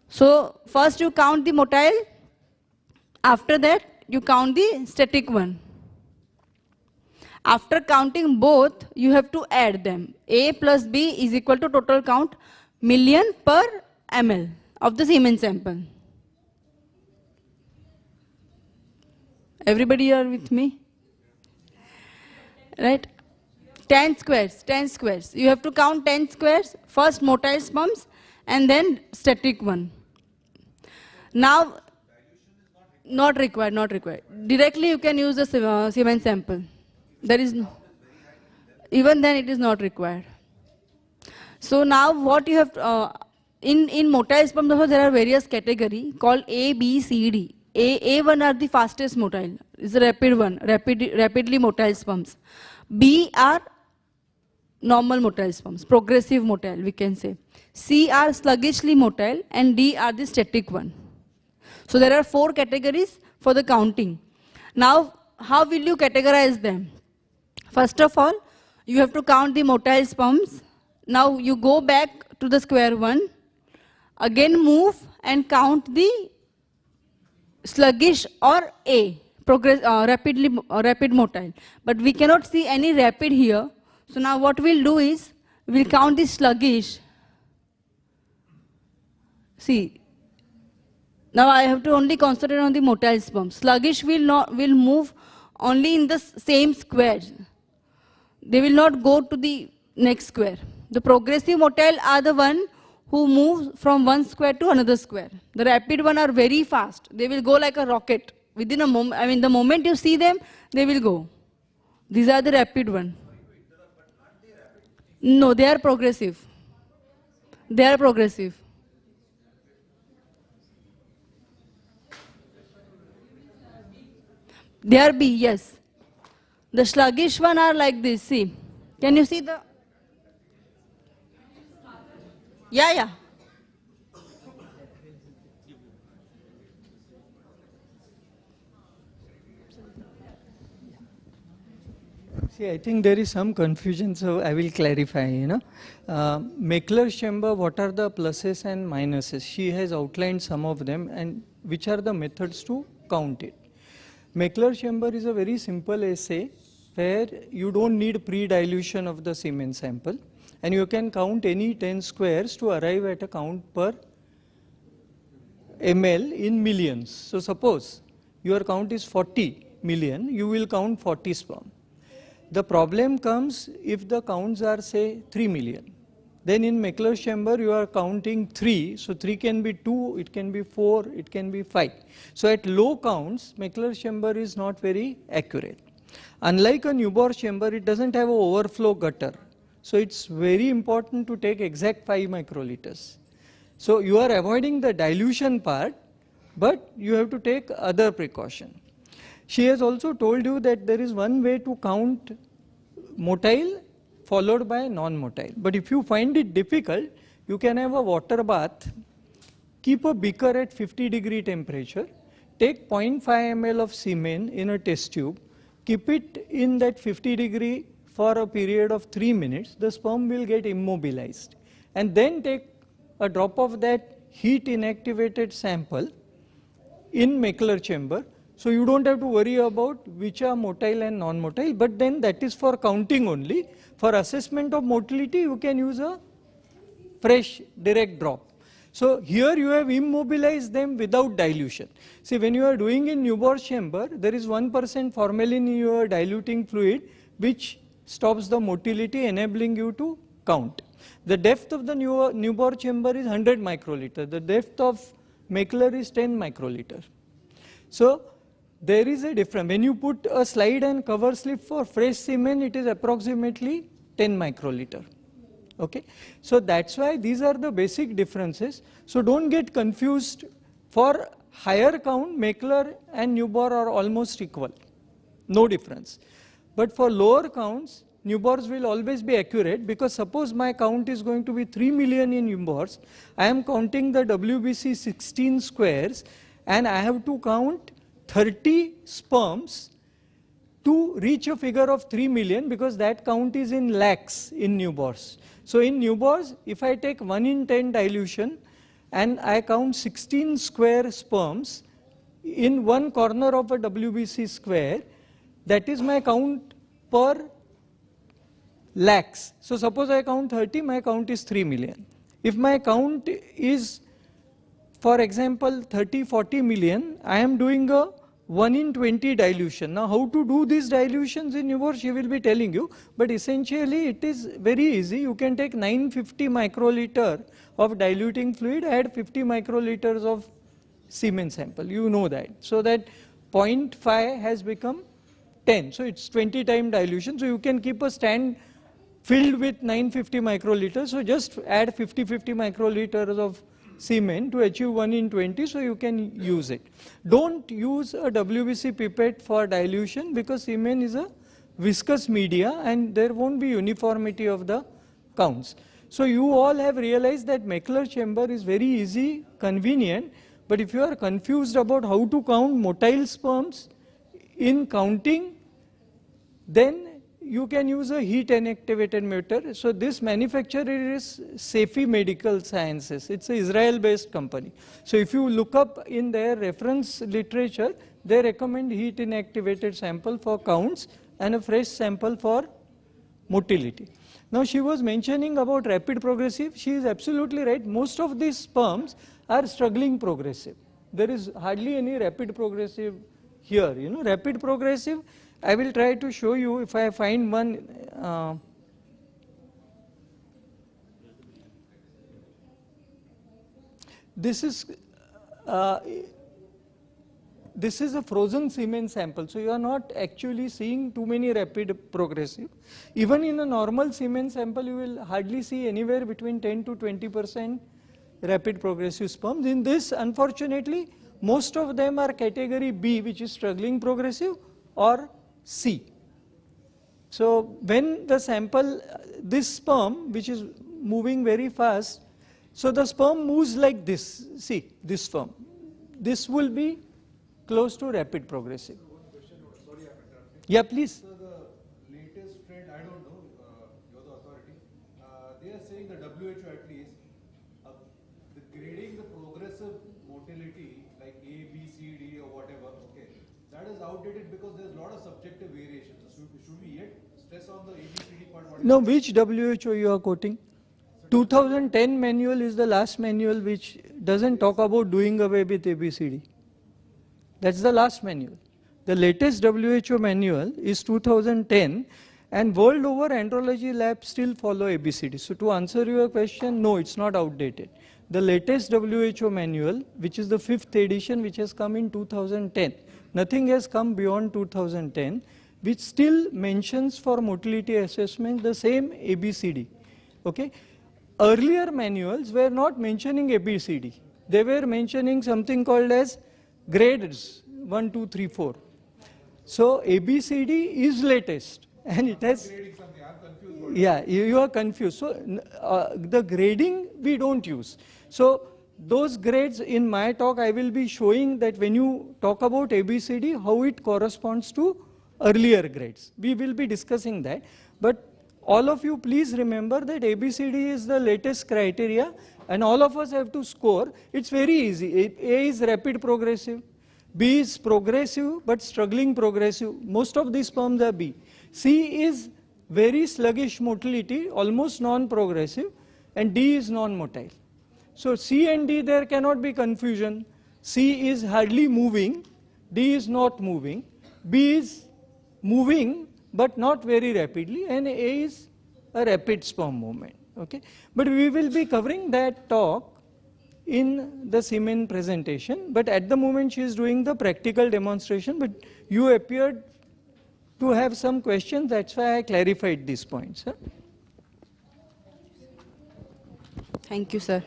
So first you count the motile. After that, you count the static one. After counting both, you have to add them. A plus B is equal to total count million per ml of the semen sample. Everybody are with me? Right? 10 squares, 10 squares. You have to count 10 squares, first motile sperms and then static one. Now, not required, not required. Directly you can use the semen sample. There is no, even then it is not required. So now what you have, in motile sperm also there are various category called A, B, C, D. A1 are the fastest motile, is the rapid one, rapidly motile sperms. B are normal motile sperms, progressive motile we can say. C are sluggishly motile and D are the static one. So there are 4 categories for the counting. Now how will you categorize them? First of all, you have to count the motile sperms. Now you go back to the square one, again move and count the sluggish or A, rapid motile. But we cannot see any rapid here. So now what we'll do is, we'll count the sluggish. See, now I have to only concentrate on the motile sperm. Sluggish will move only in the same square. They will not go to the next square. The progressive motile are the one who move from one square to another square. The rapid one are very fast. They will go like a rocket. Within a moment, I mean the moment you see them, they will go. These are the rapid one. No, they are progressive. They are progressive. They are B, yes. The sluggish one are like this, see. Can you see the? Yeah. See, I think there is some confusion, so I will clarify, Mechler's chamber, what are the pluses and minuses? She has outlined some of them and which are the methods to count it. Mechler's chamber is a very simple assay where you don't need pre-dilution of the semen sample and you can count any 10 squares to arrive at a count per ml in millions. So suppose your count is 40 million, you will count 40 sperm. The problem comes if the counts are say 3 million. Then in Mechler's chamber you are counting 3, so 3 can be 2, it can be 4, it can be 5. So at low counts, Mechler's chamber is not very accurate. Unlike a Newbor's chamber, it doesn't have an overflow gutter. So it's very important to take exact 5 microliters. So you are avoiding the dilution part, but you have to take other precaution. She has also told you that there is one way to count motile followed by non-motile. But if you find it difficult, you can have a water bath, keep a beaker at 50-degree temperature, take 0.5 ml of semen in a test tube, keep it in that 50-degree for a period of 3 minutes, the sperm will get immobilized. And then take a drop of that heat inactivated sample in Mechler's chamber. So you don't have to worry about which are motile and non-motile, but then that is for counting only. For assessment of motility, you can use a fresh direct drop. So here you have immobilized them without dilution. See, when you are doing in Newbor's chamber, there is 1% formalin in your diluting fluid which stops the motility, enabling you to count. The depth of the Newborn chamber is 100 microliter. The depth of Mechler is 10 microliter. So there is a difference. When you put a slide and cover slip for fresh semen, it is approximately 10 microliter. Okay, so that's why these are the basic differences. So don't get confused. For higher count, Mechler and Newborn are almost equal, no difference. But for lower counts, Newborns will always be accurate, because suppose my count is going to be 3 million in Newborns, I am counting the WBC 16 squares and I have to count 30 sperms to reach a figure of 3 million, because that count is in lakhs in Newborns. So in Newborns, if I take 1 in 10 dilution and I count 16 square sperms in one corner of a WBC square, that is my count per lakhs. So suppose I count 30, my count is 3 million. If my count is, for example, 30, 40 million, I am doing a 1 in 20 dilution. Now how to do these dilutions in Newborn, she will be telling you, but essentially it is very easy. You can take 950 microliter of diluting fluid, add 50 microliters of semen sample, you know that. So that 0.5 has become 10, so it's 20 time dilution. So you can keep a stand filled with 950 microliters. So just add 50 microliters of semen to achieve 1 in 20, so you can use it. Don't use a WBC pipette for dilution because semen is a viscous media and there won't be uniformity of the counts. So you all have realized that Macular chamber is very easy, convenient, but if you are confused about how to count motile sperms in counting, then you can use a heat inactivated meter. So this manufacturer is Sefi Medical Sciences. It's an Israel-based company. So if you look up in their reference literature, they recommend heat inactivated sample for counts and a fresh sample for motility. Now she was mentioning about rapid progressive. She is absolutely right. Most of these sperms are struggling progressive. There is hardly any rapid progressive here. You know, rapid progressive, I will try to show you if I find one. This is a frozen semen sample, so you are not actually seeing too many rapid progressive. Even in a normal semen sample, you will hardly see anywhere between 10 to 20% rapid progressive sperms. In this, unfortunately, most of them are category B, which is struggling progressive, or C. So when the sample, this sperm, which is moving very fast, so the sperm moves like this. See, this sperm. This will be close to rapid progressive. One question, sorry I'm interrupting. Yeah, please. So the latest trend, I don't know, you're the authority, they are saying the WHO at least, the grading the progressive motility like A, B, C, D or whatever, okay, that is outdated because there's a lot of subjective variations. So should we yet stress on the A, B, C, D part? No, which WHO you are quoting? 2010 manual is the last manual which doesn't talk about doing away with ABCD. That's the last manual. The latest WHO manual is 2010 and world over andrology labs still follow ABCD. So to answer your question, no, it's not outdated. The latest WHO manual, which is the 5th edition, which has come in 2010, nothing has come beyond 2010, which still mentions for motility assessment the same ABCD. Okay? Earlier manuals were not mentioning ABCD. They were mentioning something called as grades 1, 2, 3, 4. So ABCD is latest and it has. Yeah, you are confused. So the grading we don't use. So those grades in my talk I will be showing that when you talk about ABCD, how it corresponds to earlier grades. We will be discussing that. But all of you please remember that ABCD is the latest criteria and all of us have to score. It's very easy. A is rapid progressive, B is progressive but struggling progressive. Most of these sperms are B. C is very sluggish motility, almost non-progressive, and D is non-motile. So C and D there cannot be confusion. C is hardly moving, D is not moving, B is moving but not very rapidly, and A is a rapid sperm movement. Okay? But we will be covering that talk in the semen presentation, but at the moment she is doing the practical demonstration, but you appeared to have some questions, that's why I clarified these points. Huh? Thank you, sir.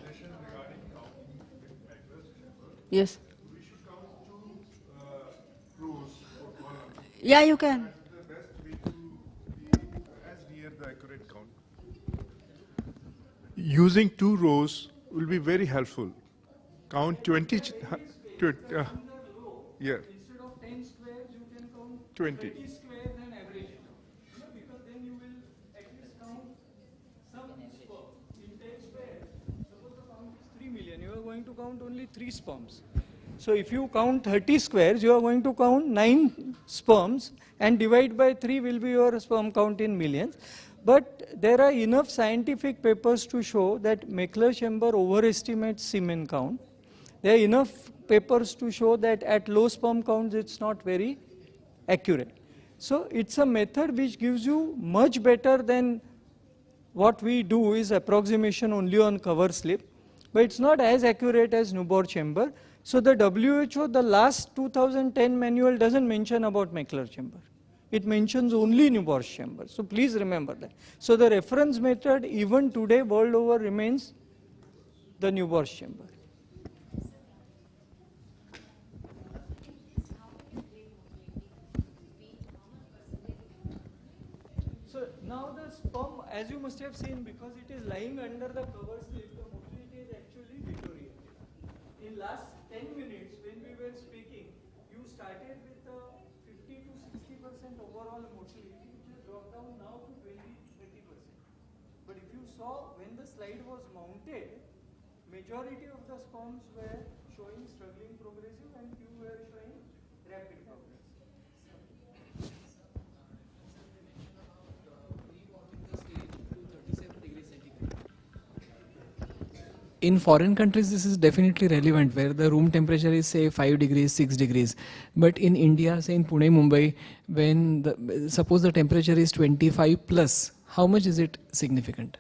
Yes. We should count 2 rows or columns. Yeah, you can. The best way to be as near the accurate count. Using 2 rows will be very helpful. Count 20. Yeah. Instead of 10 squares, you can count 20. 30 squares and average it out. Because then you will at least count some sperm. In 10 squares, suppose the count is 3 million, you are going to count only 3 sperms. So if you count 30 squares, you are going to count 9 sperms and divide by 3 will be your sperm count in millions. But there are enough scientific papers to show that Macular chamber overestimates semen count. There are enough papers to show that at low sperm counts it's not very accurate. So it's a method which gives you much better than what we do is approximation only on cover slip, but it's not as accurate as Neubauer chamber. So the WHO, the last 2010 manual doesn't mention about Macular chamber. It mentions only Newborn's chamber. So please remember that. So the reference method even today world over remains the Newborn's chamber. So now the sperm, as you must have seen, because it is lying under the cover slip, the motility is actually deteriorated. In last 10 minutes when we were speaking, you started with a 50 to 60% overall motility, which has dropped down now to 20-30%. But if you saw when the slide was mounted, majority of the sperms were showing struggling progressive and few were showing rapid progressive. In foreign countries, this is definitely relevant, where the room temperature is say 5 degrees, 6 degrees. But in India, say in Pune, Mumbai, when suppose the temperature is 25 plus, how much is it significant?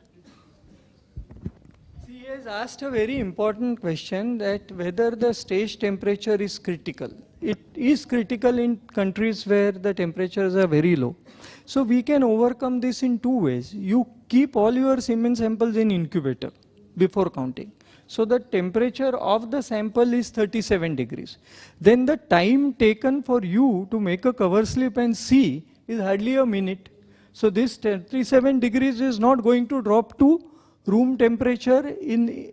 He has asked a very important question, that whether the stage temperature is critical. It is critical in countries where the temperatures are very low. So we can overcome this in two ways. You keep all your semen samples in incubator before counting. So the temperature of the sample is 37 degrees. Then the time taken for you to make a cover slip and see is hardly a minute. So this 37 degrees is not going to drop to room temperature in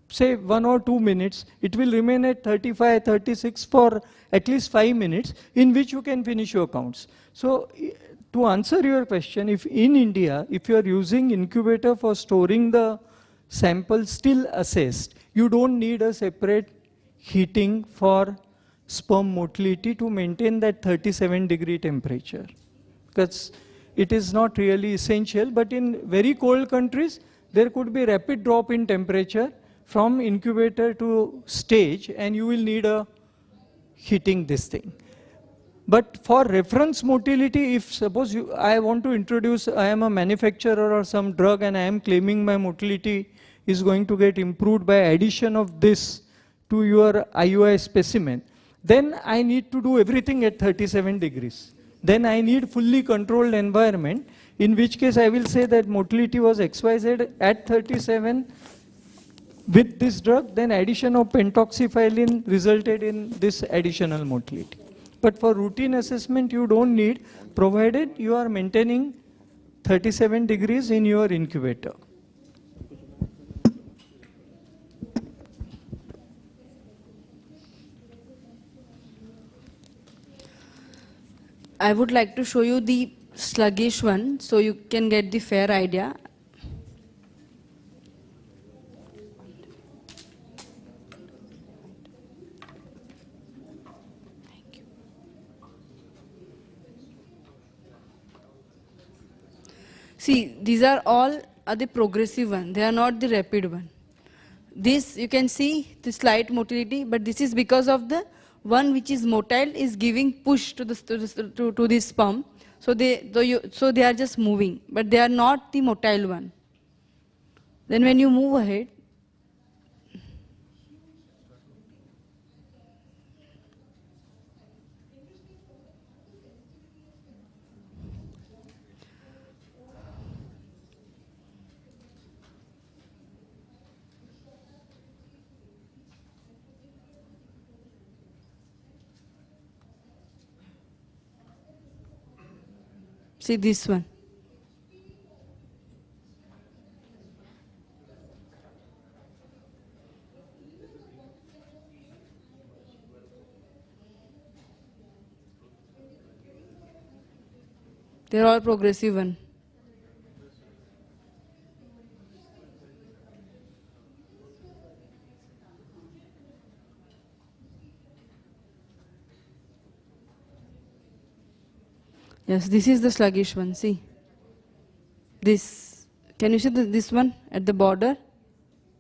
say 1 or 2 minutes. It will remain at 35, 36 for at least 5 minutes, in which you can finish your counts. So to answer your question, if in India, if you are using incubator for storing the sample still assessed, you don't need a separate heating for sperm motility to maintain that 37-degree temperature. Because it is not really essential, but in very cold countries, there could be rapid drop in temperature from incubator to stage, and you will need a heating this thing. But for reference motility, if suppose I want to introduce, I am a manufacturer or some drug and I am claiming my motility is going to get improved by addition of this to your IUI specimen, then I need to do everything at 37 degrees. Then I need fully controlled environment, in which case I will say that motility was XYZ at 37 with this drug, then addition of pentoxyphylline resulted in this additional motility. But for routine assessment, you don't need, provided you are maintaining 37 degrees in your incubator. I would like to show you the sluggish one so you can get the fair idea. See, these are all the progressive one. They are not the rapid one. This, you can see the slight motility, but this is because of the one which is motile is giving push to this sperm. So they are just moving, but they are not the motile one. Then when you move ahead, see this one. They are all progressive one. Yes, this is the sluggish one, see. This, can you see this one at the border?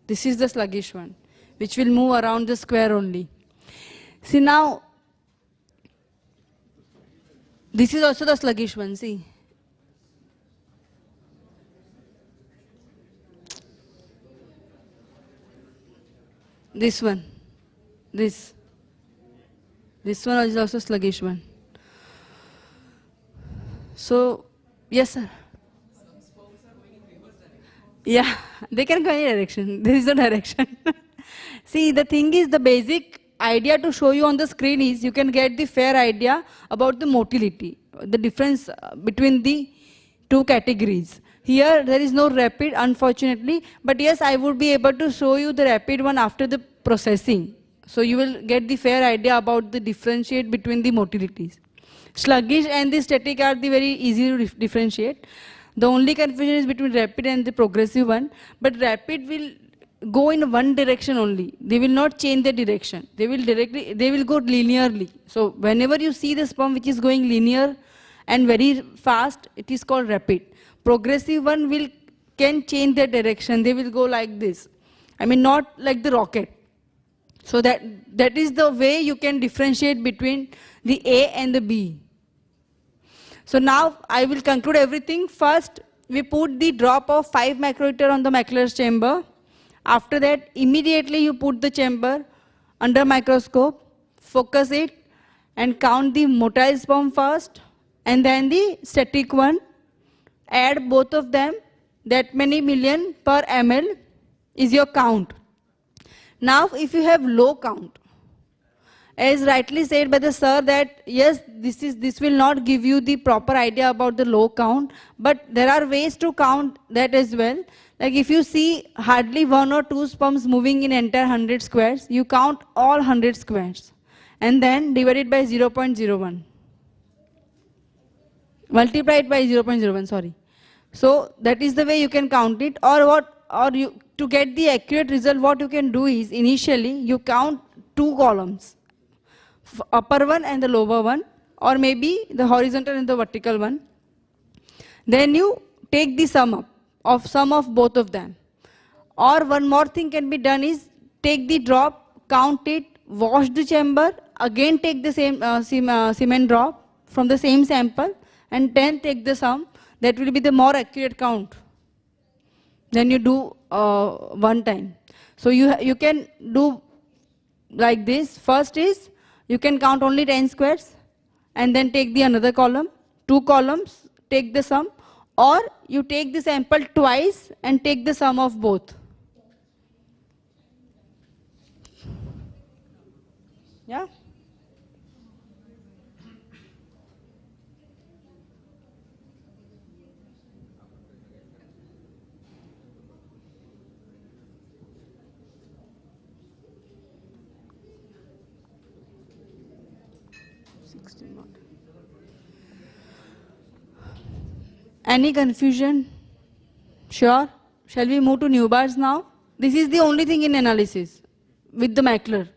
This is the sluggish one, which will move around the square only. See now, this is also the sluggish one, see. This one, this one is also sluggish one. So, yes, sir. Yeah, they can go any direction. There is no direction. See, the thing is, the basic idea to show you on the screen is you can get the fair idea about the motility, the difference between the two categories. Here, there is no rapid, unfortunately, but yes, I would be able to show you the rapid one after the processing. So you will get the fair idea about the differentiate between the motilities. Sluggish and the static are the very easy to differentiate. The only confusion is between rapid and the progressive one, but rapid will go in one direction only. They will not change the direction. They will go linearly. So whenever you see the sperm which is going linear and very fast, it is called rapid. Progressive one can change their direction. They will go like this. I mean, not like the rocket. So that is the way you can differentiate between the A and the B. So now I will conclude everything. First, we put the drop of 5 microliter on the macular chamber. After that, immediately you put the chamber under microscope, focus it, and count the motile sperm first, and then the static one. Add both of them. That many million per ml is your count. Now, if you have low count, as rightly said by the sir that yes, this will not give you the proper idea about the low count, but there are ways to count that as well. Like if you see hardly 1 or 2 sperms moving in entire 100 squares, you count all 100 squares and then divide it by 0.01. Multiply it by 0.01, sorry. So that is the way you can count it, to get the accurate result, what you can do is initially you count 2 columns. Upper one and the lower one, or maybe the horizontal and the vertical one. Then you take the sum of both of them. Or one more thing can be done is take the drop, count it, wash the chamber, again take the same semen drop from the same sample, and then take the sum. That will be the more accurate count. Then you do one time. So you can do like this. First is you can count only 10 squares and then take the another column, 2 columns, take the sum, or you take the sample twice and take the sum of both. Yeah? Any confusion? Sure? Shall we move to new bars now? This is the only thing in analysis with the macular.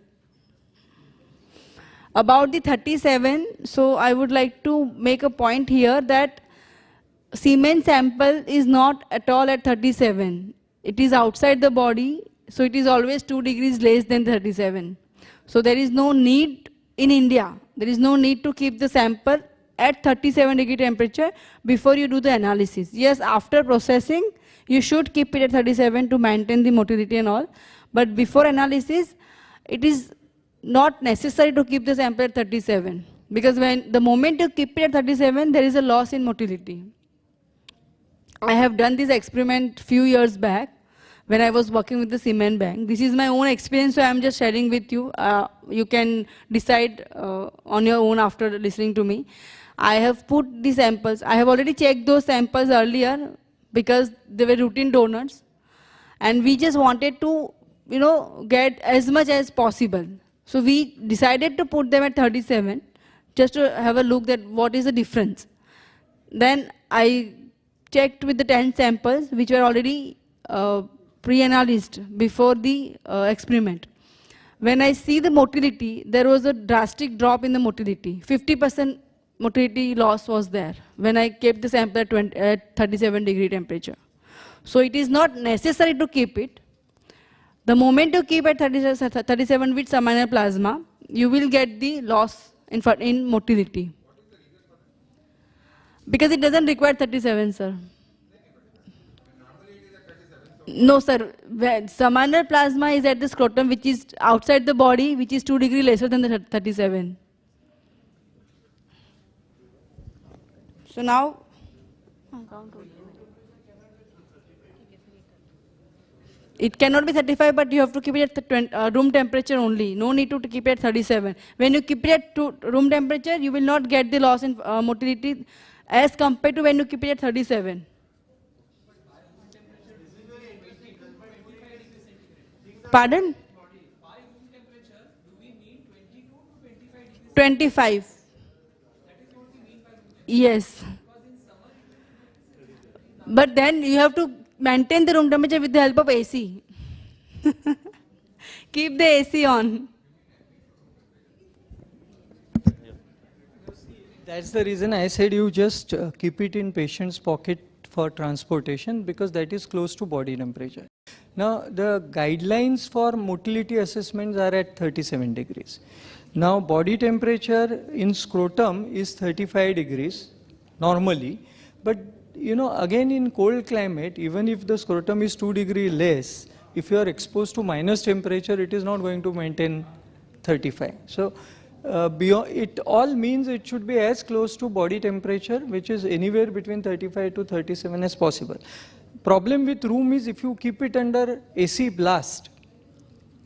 About the 37, so I would like to make a point here that semen sample is not at all at 37. It is outside the body, so it is always 2 degrees less than 37. So there is no need in India, there is no need to keep the sample at 37 degree temperature before you do the analysis. Yes, after processing, you should keep it at 37 to maintain the motility and all. But before analysis, it is not necessary to keep the sample at 37. Because the moment you keep it at 37, there is a loss in motility. I have done this experiment few years back when I was working with the semen bank. This is my own experience, so I am just sharing with you. You can decide on your own after listening to me. I have put the samples. I have already checked those samples earlier because they were routine donors. And we just wanted to, get as much as possible. So we decided to put them at 37 just to have a look at what is the difference. Then I checked with the 10 samples which were already pre-analyzed before the experiment. When I see the motility, there was a drastic drop in the motility. 50% motility loss was there when I kept the sample at 37 degree temperature. So it is not necessary to keep it. The moment you keep at 37 with seminal plasma, you will get the loss in motility. Because it doesn't require 37, sir. No, sir. Seminal plasma is at the scrotum, which is outside the body, which is 2 degrees lesser than the 37. So now, it cannot be 35, but you have to keep it at the room temperature only. No need to keep it at 37. When you keep it at room temperature, you will not get the loss in motility as compared to when you keep it at 37. Pardon? 25. Yes. But then you have to maintain the room temperature with the help of AC. Keep the AC on. That's the reason I said you just keep it in patient's pocket for transportation, because that is close to body temperature. Now, the guidelines for motility assessments are at 37 degrees. Now, body temperature in scrotum is 35 degrees normally, but you know, again in cold climate, even if the scrotum is 2 degrees less, if you are exposed to minus temperature, it is not going to maintain 35. So, beyond, it all means it should be as close to body temperature, which is anywhere between 35 to 37 as possible. Problem with room is if you keep it under AC blast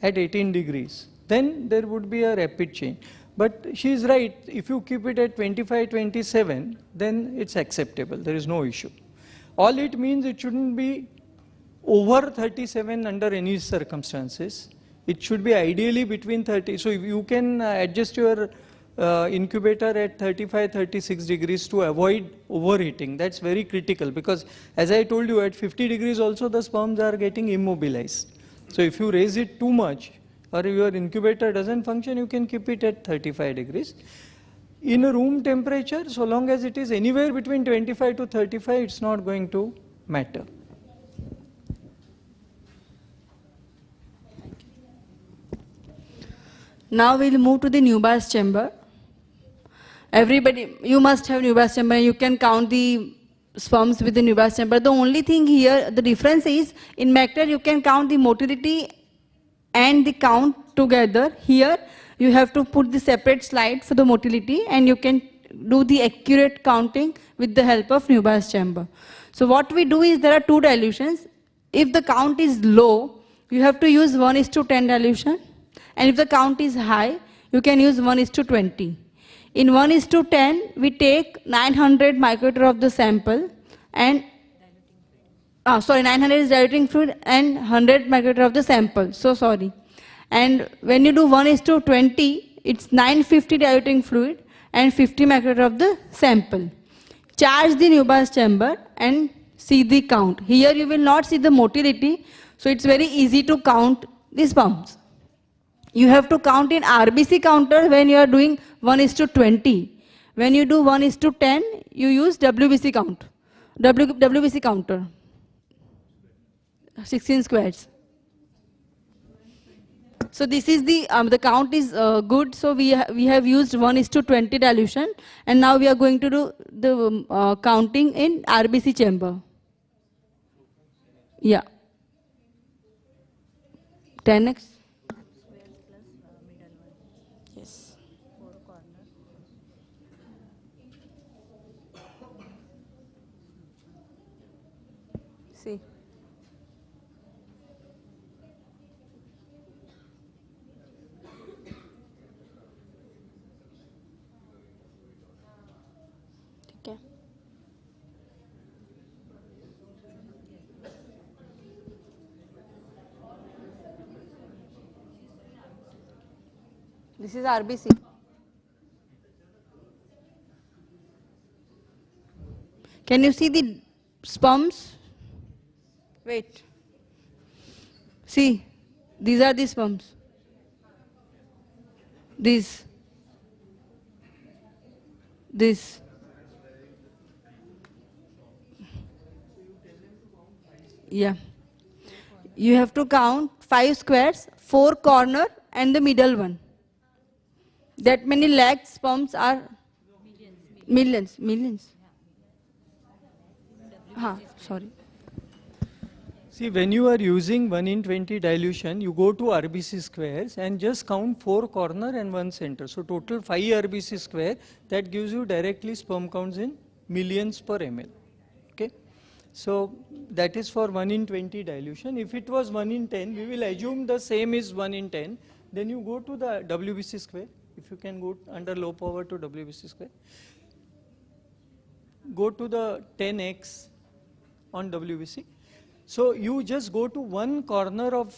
at 18 degrees, then there would be a rapid change. But she is right, if you keep it at 25, 27, then it's acceptable, there is no issue. All it means, it shouldn't be over 37 under any circumstances. It should be ideally between 30. So if you can adjust your incubator at 35, 36 degrees to avoid overheating. That's very critical, because as I told you, at 50 degrees also the sperms are getting immobilized. So if you raise it too much, or your incubator doesn't function, you can keep it at 35 degrees. In a room temperature, so long as it is anywhere between 25 to 35, it's not going to matter. Now we'll move to the Newbar's chamber. Everybody, you must have Newbar's chamber. You can count the sperms with the Newbar's chamber. The only thing here, the difference is, in Macter you can count the motility and the count together. Here you have to put the separate slide for the motility, and you can do the accurate counting with the help of Newbar's chamber. So what we do is, there are two dilutions. If the count is low, you have to use 1:10 dilution, and if the count is high, you can use 1:20. In 1:10, we take 900 microliter of the sample, and 900 is diluting fluid and 100 microliter of the sample. So sorry. And when you do 1:20, it's 950 diluting fluid and 50 microliter of the sample. Charge the Newbar's chamber and see the count. Here you will not see the motility, so it's very easy to count the sperms. You have to count in RBC counter when you are doing 1:20. When you do 1:10, you use WBC count. WBC counter. 16 squares. So this is the count is good. So we have used 1:20 dilution, and now we are going to do the counting in RBC chamber. Yeah. 10x. Yes. See. Okay. This is RBC. Can you see the sperms? Wait. See, these are the sperms. This. Yeah. You have to count 5 squares, 4 corner and the middle one. That many lakh sperms are millions. Sorry. See, when you are using 1:20 dilution, you go to RBC squares and just count 4 corner and 1 center. So total 5 RBC square, that gives you directly sperm counts in millions per ml. Okay? So that is for 1 in 20 dilution. If it was 1 in 10, we will assume the same is 1 in 10. Then you go to the WBC square. If you can go under low power to WBC square. Go to the 10x on WBC. So you just go to one corner of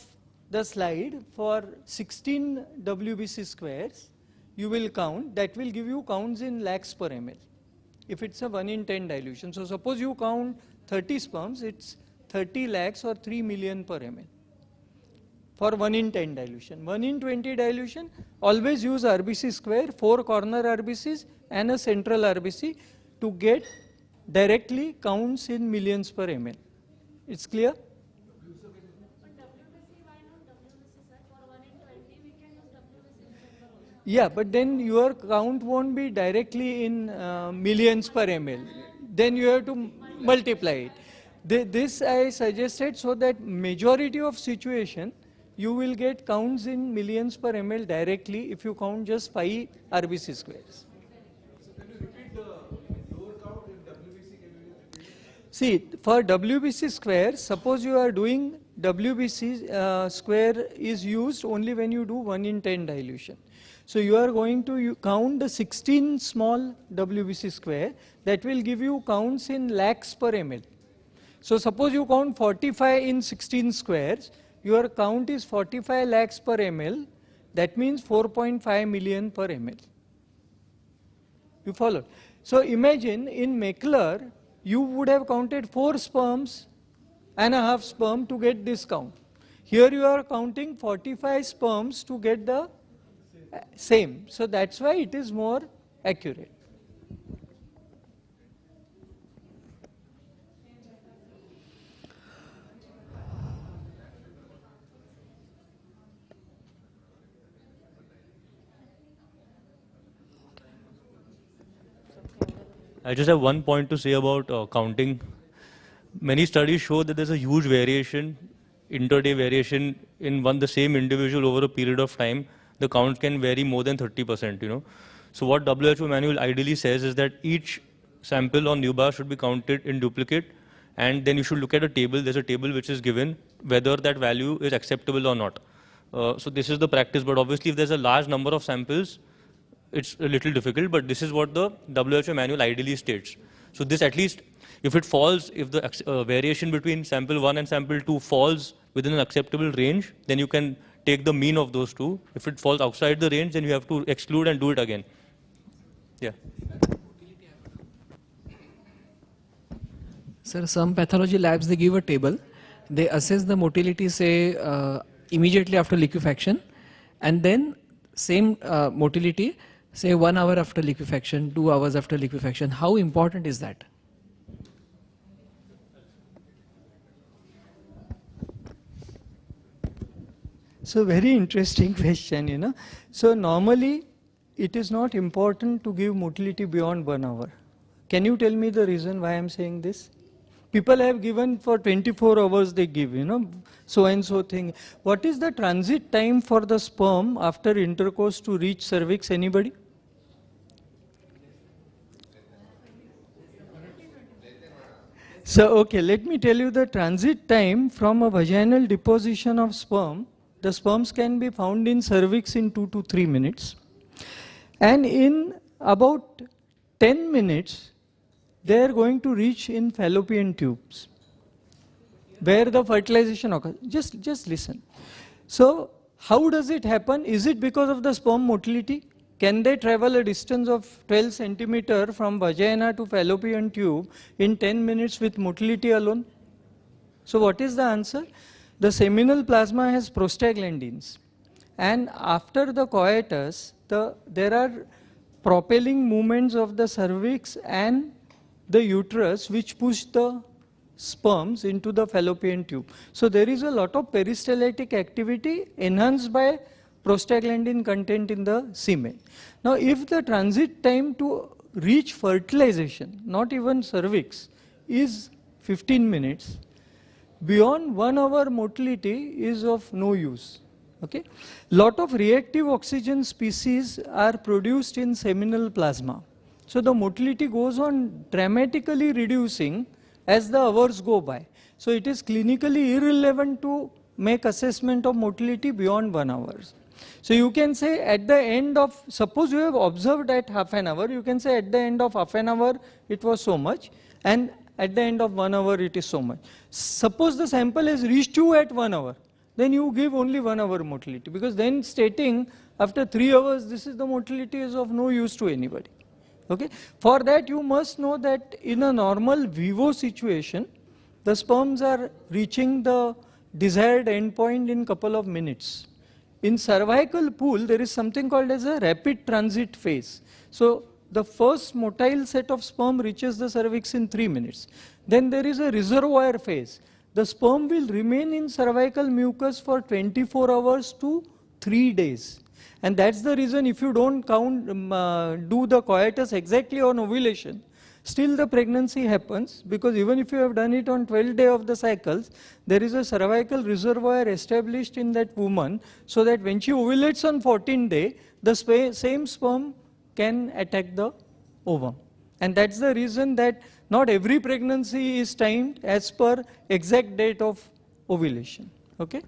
the slide for 16 WBC squares. You will count. That will give you counts in lakhs per ml. If it's a 1 in 10 dilution. So suppose you count 30 sperms, it's 30 lakhs or 3 million per ml. For 1 in 10 dilution. 1 in 20 dilution, always use RBC square, 4 corner RBCs and a central RBC to get directly counts in millions per ml. It's clear? Yeah, but then your count won't be directly in millions per ml. Then you have to multiply it. This I suggested so that majority of situation you will get counts in millions per ml directly if you count just 5 RBC squares. Can you repeat the lower count in WBC? Can you repeat? See, for WBC square, suppose you are doing WBC square is used only when you do 1 in 10 dilution. So you are going to count the 16 small WBC square, that will give you counts in lakhs per ml. So suppose you count 45 in 16 squares, your count is 45 lakhs per ml, that means 4.5 million per ml. You follow? So imagine in Mechler, you would have counted 4 sperms and a half sperm to get this count. Here you are counting 45 sperms to get the same. So that's why it is more accurate. I just have one point to say about counting. Many studies show that there's a huge variation, inter-day variation in the same individual over a period of time. The count can vary more than 30%, you know. So what WHO manual ideally says is that each sample on newbar should be counted in duplicate, and then you should look at a table. There's a table which is given whether that value is acceptable or not. So this is the practice, but obviously if there's a large number of samples, it's a little difficult, but this is what the WHO manual ideally states. So this, at least if it falls, if the variation between sample 1 and sample 2 falls within an acceptable range, then you can take the mean of those two. If it falls outside the range, then you have to exclude and do it again. Yeah. Sir, some pathology labs, they give a table. They assess the motility, say, immediately after liquefaction, and then same motility, say 1 hour after liquefaction, 2 hours after liquefaction. How important is that? So very interesting question, you know. So normally it is not important to give motility beyond 1 hour. Can you tell me the reason why I am saying this? People have given for 24 hours they give, you know, so and so thing. What is the transit time for the sperm after intercourse to reach cervix? Anybody? So okay, let me tell you the transit time from a vaginal deposition of sperm. The sperms can be found in cervix in 2 to 3 minutes. And in about 10 minutes, they are going to reach in fallopian tubes, where the fertilization occurs. Just listen. So how does it happen? Is it because of the sperm motility? Can they travel a distance of 12 centimeter from vagina to fallopian tube in 10 minutes with motility alone? So what is the answer? The seminal plasma has prostaglandins, and after the coitus, there are propelling movements of the cervix and the uterus which push the sperms into the fallopian tube. So there is a lot of peristaltic activity enhanced by prostaglandin content in the semen. Now if the transit time to reach fertilization, not even cervix, is 15 minutes, beyond 1 hour motility is of no use. Okay? Lot of reactive oxygen species are produced in seminal plasma. So the motility goes on dramatically reducing as the hours go by. So it is clinically irrelevant to make assessment of motility beyond 1 hour. So you can say at the end of, suppose you have observed at half an hour, you can say at the end of half an hour it was so much, and at the end of 1 hour it is so much. Suppose the sample has reached you at 1 hour, then you give only 1 hour motility, because then stating after 3 hours this is the motility is of no use to anybody. Okay? For that you must know that in a normal vivo situation, the sperms are reaching the desired endpoint in couple of minutes. In cervical pool, there is something called as a rapid transit phase. So the first motile set of sperm reaches the cervix in 3 minutes. Then there is a reservoir phase. The sperm will remain in cervical mucus for 24 hours to 3 days. And that's the reason if you don't count, do the coitus exactly on ovulation, still the pregnancy happens, because even if you have done it on 12th day of the cycles, there is a cervical reservoir established in that woman, so that when she ovulates on 14th day, the same sperm can attack the ovum. And that's the reason that not every pregnancy is timed as per exact date of ovulation. Okay?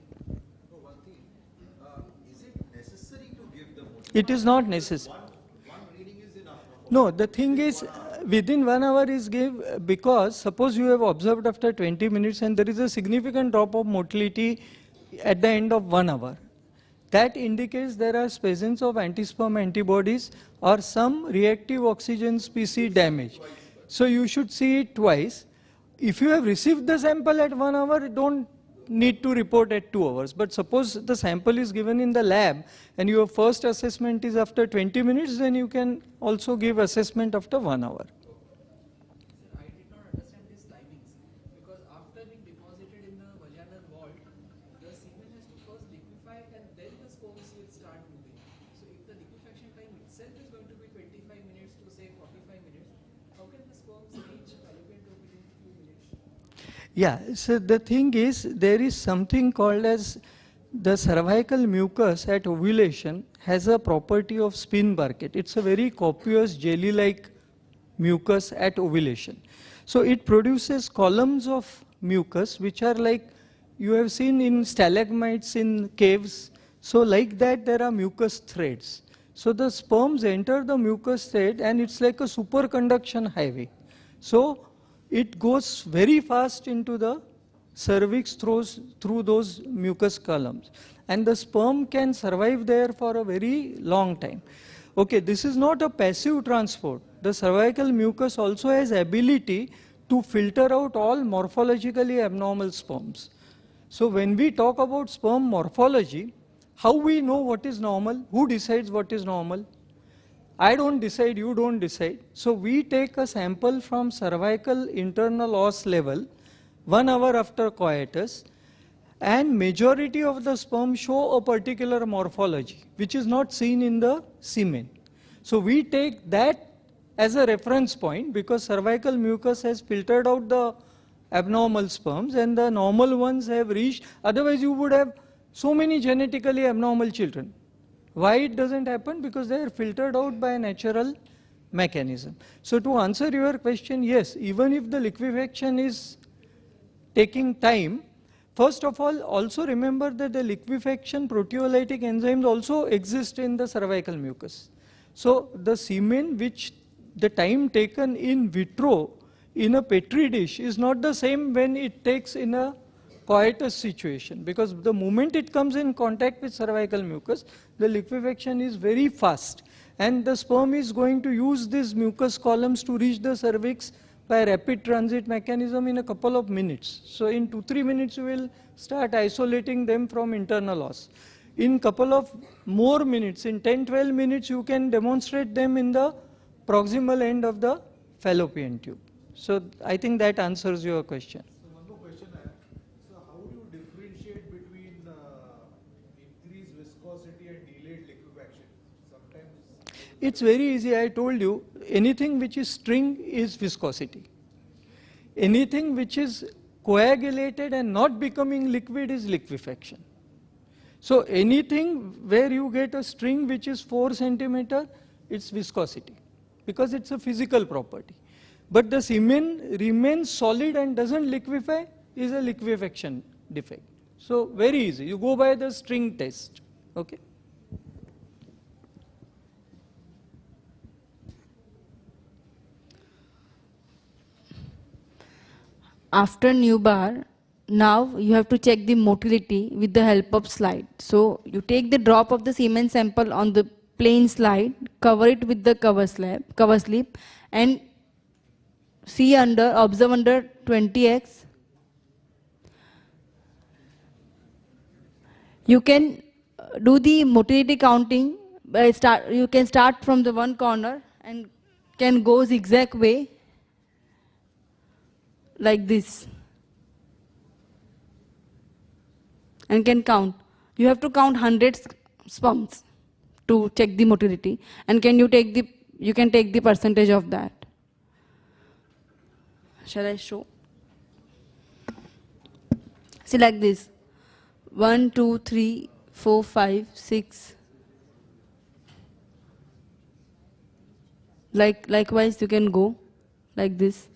It is not necessary. No, the thing is, within 1 hour is give, because suppose you have observed after 20 minutes and there is a significant drop of motility at the end of 1 hour. That indicates there are presence of anti-sperm antibodies or some reactive oxygen species damage. So you should see it twice. If you have received the sample at 1 hour, don't need to report at 2 hours. But suppose the sample is given in the lab and your first assessment is after 20 minutes, then you can also give assessment after 1 hour. I did not understand these timings, because after being deposited in the vaginal vault, the semen has to first liquefy and then the sperms will start moving. So if the liquefaction time itself is going to be 25 minutes to say 45 minutes, how can the sperms reach fallopian tube within few minutes? Yeah, so the thing is, there is something called as the cervical mucus at ovulation has a property of spin bucket. It's a very copious jelly-like mucus at ovulation. So it produces columns of mucus which are like you have seen in stalagmites in caves. So like that there are mucus threads. So the sperms enter the mucus thread and it's like a superconduction highway. So it goes very fast into the cervix through those mucus columns, and the sperm can survive there for a very long time. Okay, this is not a passive transport. The cervical mucus also has ability to filter out all morphologically abnormal sperms. So when we talk about sperm morphology, how we know what is normal? Who decides what is normal? I don't decide, you don't decide. So we take a sample from cervical internal os level 1 hour after coitus, and majority of the sperm show a particular morphology which is not seen in the semen. So we take that as a reference point, because cervical mucus has filtered out the abnormal sperms and the normal ones have reached, otherwise you would have so many genetically abnormal children. Why it doesn't happen? Because they are filtered out by a natural mechanism. So to answer your question, yes, even if the liquefaction is taking time, first of all, also remember that the liquefaction proteolytic enzymes also exist in the cervical mucus. So the semen which the time taken in vitro in a petri dish is not the same when it takes in a coitus situation, because the moment it comes in contact with cervical mucus, the liquefaction is very fast and the sperm is going to use these mucus columns to reach the cervix by rapid transit mechanism in a couple of minutes. So in 2-3 minutes you will start isolating them from internal os. In couple of more minutes, in 10-12 minutes, you can demonstrate them in the proximal end of the fallopian tube. So I think that answers your question. So one more question I have. So how do you differentiate between increased viscosity and delayed liquefaction? Sometimes It's very easy. I told you, anything which is string is viscosity. Anything which is coagulated and not becoming liquid is liquefaction. So anything where you get a string which is 4 centimeter, it's viscosity. because it's a physical property. But the semen remains solid and doesn't liquefy is a liquefaction defect. So very easy. You go by the string test. Okay. After new bar, now you have to check the motility with the help of slide. So you take the drop of the semen sample on the plain slide, cover it with the cover slip, and observe under 20x. You can do the motility counting. You can start from the one corner and can go zigzag way like this and can count. You have to count 100 sperms to check the motility, and you can take the percentage of that. Shall I show? See, like this: 1, 2, 3, 4, 5, 6. Likewise, you can go like this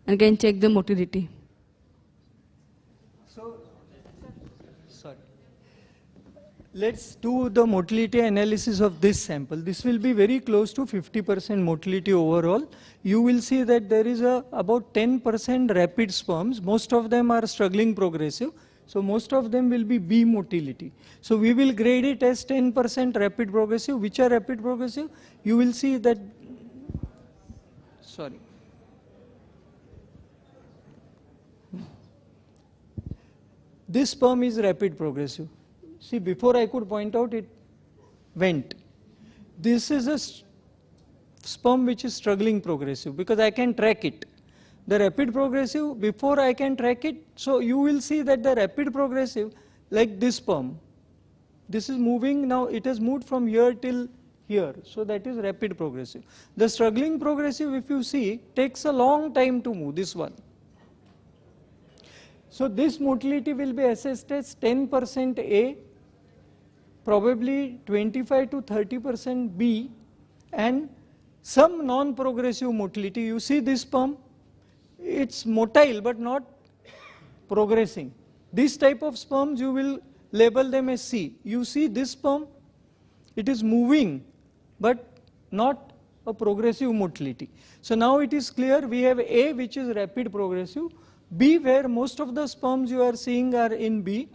and can check the motility. So, sorry. Let's do the motility analysis of this sample. This will be very close to 50% motility overall. You will see that there is about 10% rapid sperms. Most of them are struggling progressive. So most of them will be B motility. So we will grade it as 10% rapid progressive. Which are rapid progressive? You will see that, sorry. This sperm is rapid progressive. See, before I could point out, it went. This is a sperm which is struggling progressive because I can track it. The rapid progressive, before I can track it, so you will see that the rapid progressive, like this sperm, this is moving now, it has moved from here till here, so that is rapid progressive. The struggling progressive, if you see, takes a long time to move, this one. So this motility will be assessed as 10% A, probably 25 to 30% B, and some non-progressive motility. You see this sperm, it's motile but not progressing. This type of sperms you will label them as C. You see this sperm, it is moving but not a progressive motility. So now it is clear we have A which is rapid progressive, B where most of the sperms you are seeing are in B,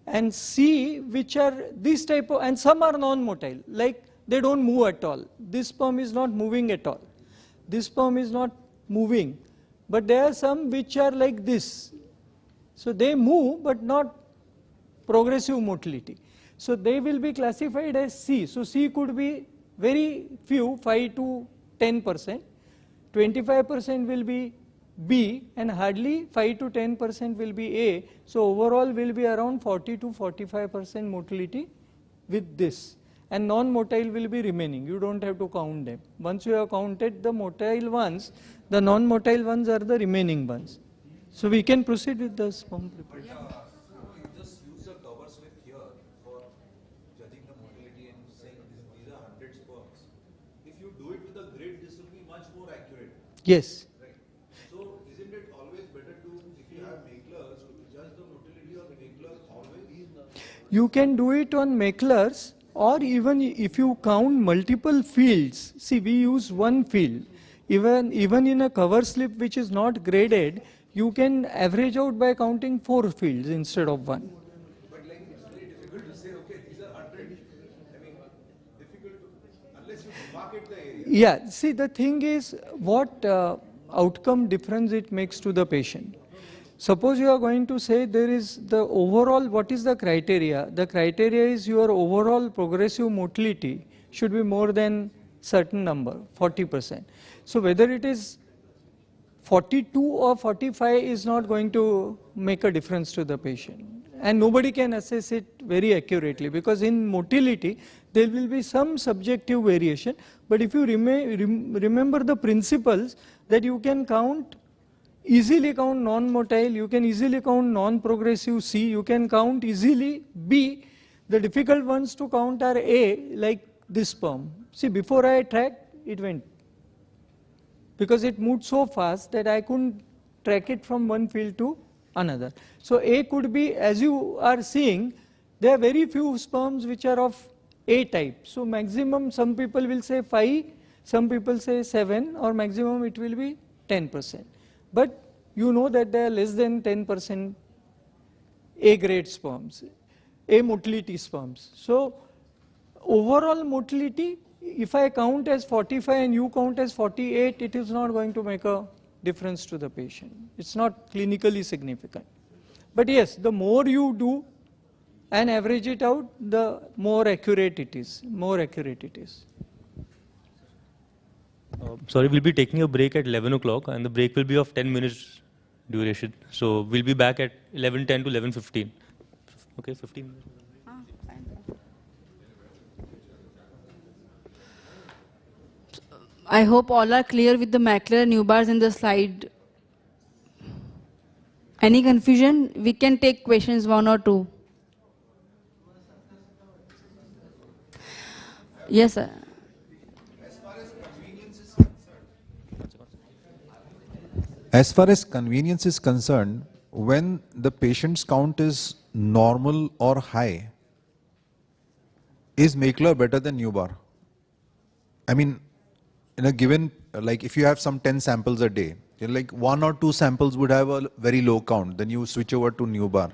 and C which are this type of, and some are non-motile, like they don't move at all. This sperm is not moving at all. This sperm is not moving. But there are some which are like this. So they move but not progressive motility. So they will be classified as C. So C could be very few, 5 to 10%. 25% will be B and hardly 5 to 10% will be A. So overall will be around 40 to 45% motility with this. And non-motile will be remaining. You don't have to count them. Once you have counted the motile ones, the non-motile ones are the remaining ones. So we can proceed with the sperm preparation. You just use the cover slip here for judging the motility and saying these are 100 sperms. If you do it with a grid, this will be much more accurate. Yes. Right. So isn't it always better to, if you have Makelers, to judge the motility of Makelers always? You can do it on Makelers, or even if you count multiple fields. See, we use one field. Even in a cover slip which is not graded, you can average out by counting 4 fields instead of 1. But like it's very difficult to say, okay, these are 100. I mean, difficult to, unless you market the area. Yeah, see, the thing is what outcome difference it makes to the patient. Suppose you are going to say there is the overall, what is the criteria? The criteria is your overall progressive motility should be more than certain number, 40%. So whether it is 42 or 45 is not going to make a difference to the patient. And nobody can assess it very accurately because in motility there will be some subjective variation. But if you remember the principles that you can easily count non-motile, you can easily count non-progressive C, you can count easily B. The difficult ones to count are A, like this sperm. See, before I track, it went. Because it moved so fast that I couldn't track it from one field to another. So A could be, as you are seeing, there are very few sperms which are of A type. So maximum, some people will say 5, some people say 7, or maximum it will be 10%. But you know that there are less than 10% A grade sperms, A motility sperms. So overall motility, if I count as 45 and you count as 48, it is not going to make a difference to the patient. It's not clinically significant. But yes, the more you do and average it out, the more accurate it is. Sorry, we'll be taking a break at 11 o'clock, and the break will be of 10 minutes duration. So we'll be back at 11:10 to 11:15. Okay, 15 minutes. I hope all are clear with the macular nubars in the slide. Any confusion? We can take questions, 1 or 2. Yes, sir. As far as convenience is concerned, when the patient's count is normal or high, is macular better than nubar? I mean, in a given, like if you have some 10 samples a day, like 1 or 2 samples would have a very low count, then you switch over to nubar.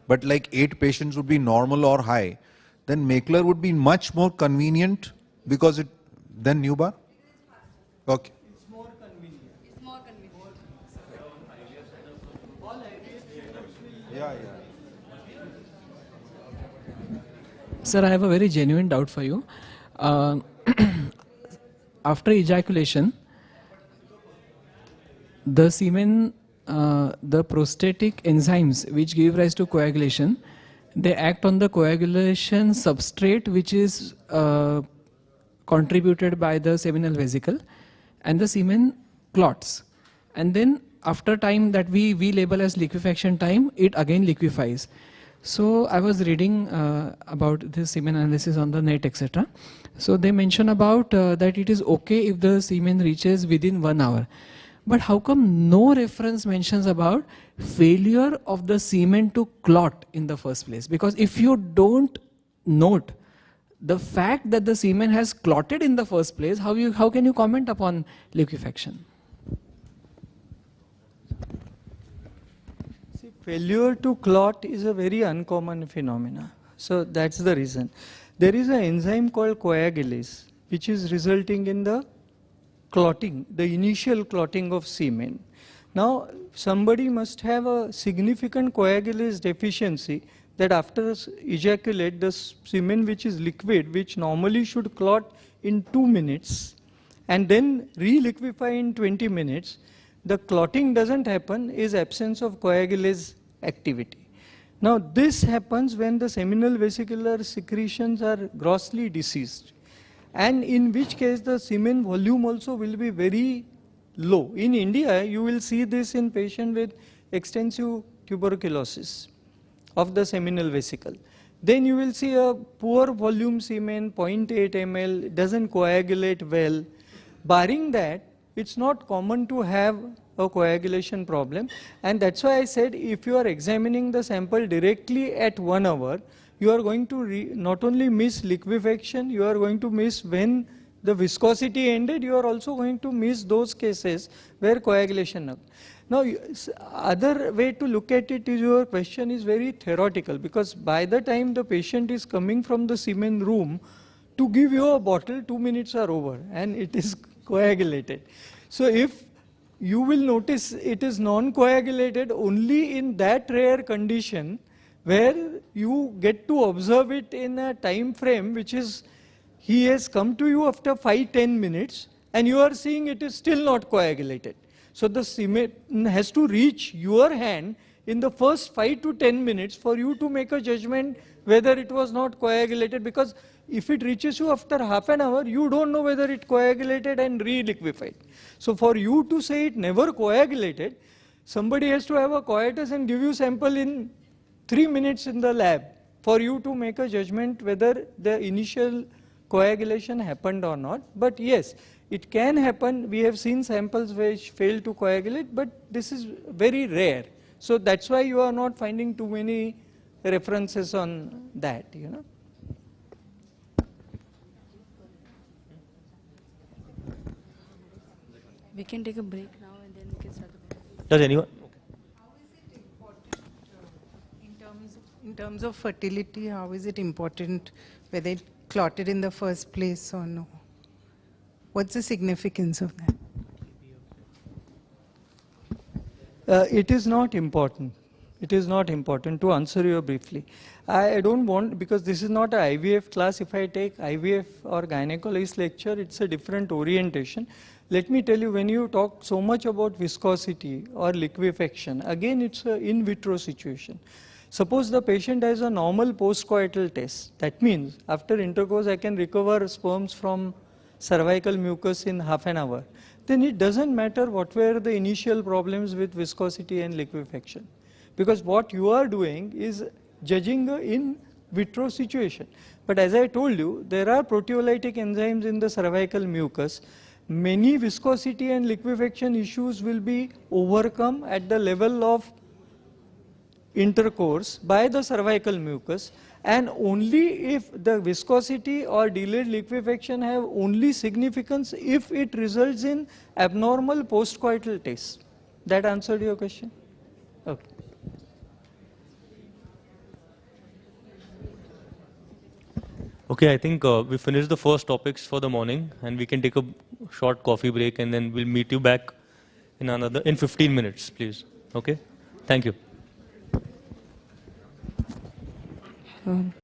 But like 8 patients would be normal or high, then macular would be much more convenient because it than nubar? Okay. It's more convenient. Sir, I have a very genuine doubt for you. After ejaculation, the semen, the prostatic enzymes which give rise to coagulation, they act on the coagulation substrate which is contributed by the seminal vesicle, and the semen clots. And then after time that we label as liquefaction time, it again liquefies. So I was reading about this semen analysis on the net, etc. So they mention about that it is okay if the semen reaches within 1 hour. But how come no reference mentions about failure of the semen to clot in the first place? Because if you don't note the fact that the semen has clotted in the first place, how can you comment upon liquefaction? See, failure to clot is a very uncommon phenomena. So that's the reason. There is an enzyme called coagulase, which is resulting in the clotting, the initial clotting of semen. Now, somebody must have a significant coagulase deficiency that after ejaculate, the semen which is liquid, which normally should clot in 2 minutes and then re-liquefy in 20 minutes, the clotting doesn't happen, is absence of coagulase activity. Now, this happens when the seminal vesicular secretions are grossly diseased, and in which case the semen volume also will be very low. In India, you will see this in patients with extensive tuberculosis of the seminal vesicle. Then you will see a poor volume semen, 0.8 ml, doesn't coagulate well. Barring that, it's not common to have a coagulation problem, and that's why I said if you are examining the sample directly at 1 hour, you are going to not only miss liquefaction, you are going to miss when the viscosity ended, you are also going to miss those cases where coagulation occurred. Now, other way to look at it is your question is very theoretical, because by the time the patient is coming from the semen room to give you a bottle, 2 minutes are over and it is coagulated. So if you will notice it is non-coagulated only in that rare condition where you get to observe it in a time frame which is, he has come to you after 5-10 minutes and you are seeing it is still not coagulated. So the semen has to reach your hand in the first 5 to 10 minutes for you to make a judgment whether it was not coagulated, because if it reaches you after half an hour, you don't know whether it coagulated and re-liquefied. So for you to say it never coagulated, somebody has to have a coitus and give you sample in 3 minutes in the lab for you to make a judgment whether the initial coagulation happened or not. But yes, It can happen. We have seen samples which fail to coagulate, but this is very rare. So that's why you are not finding too many references on that, you know. We can take a break now and then we can start the break. Does anyone? In terms of fertility, how is it important whether it clotted in the first place or no? What's the significance of that? It is not important. It is not important. To answer you briefly, I don't want, because this is not a IVF class. If I take IVF or gynecologist lecture, it's a different orientation. Let me tell you, when you talk so much about viscosity or liquefaction, again it's an in vitro situation. Suppose the patient has a normal postcoital test. That means after intercourse I can recover sperms from cervical mucus in half an hour. Then it doesn't matter what were the initial problems with viscosity and liquefaction. Because what you are doing is judging the in vitro situation. But as I told you, there are proteolytic enzymes in the cervical mucus. Many viscosity and liquefaction issues will be overcome at the level of intercourse by the cervical mucus, and only if the viscosity or delayed liquefaction have only significance if it results in abnormal postcoital tests. That answered your question? Okay. Okay, I think we finished the first topics for the morning, and we can take a short coffee break, and then we'll meet you back in 15 minutes, please. Okay? Thank you.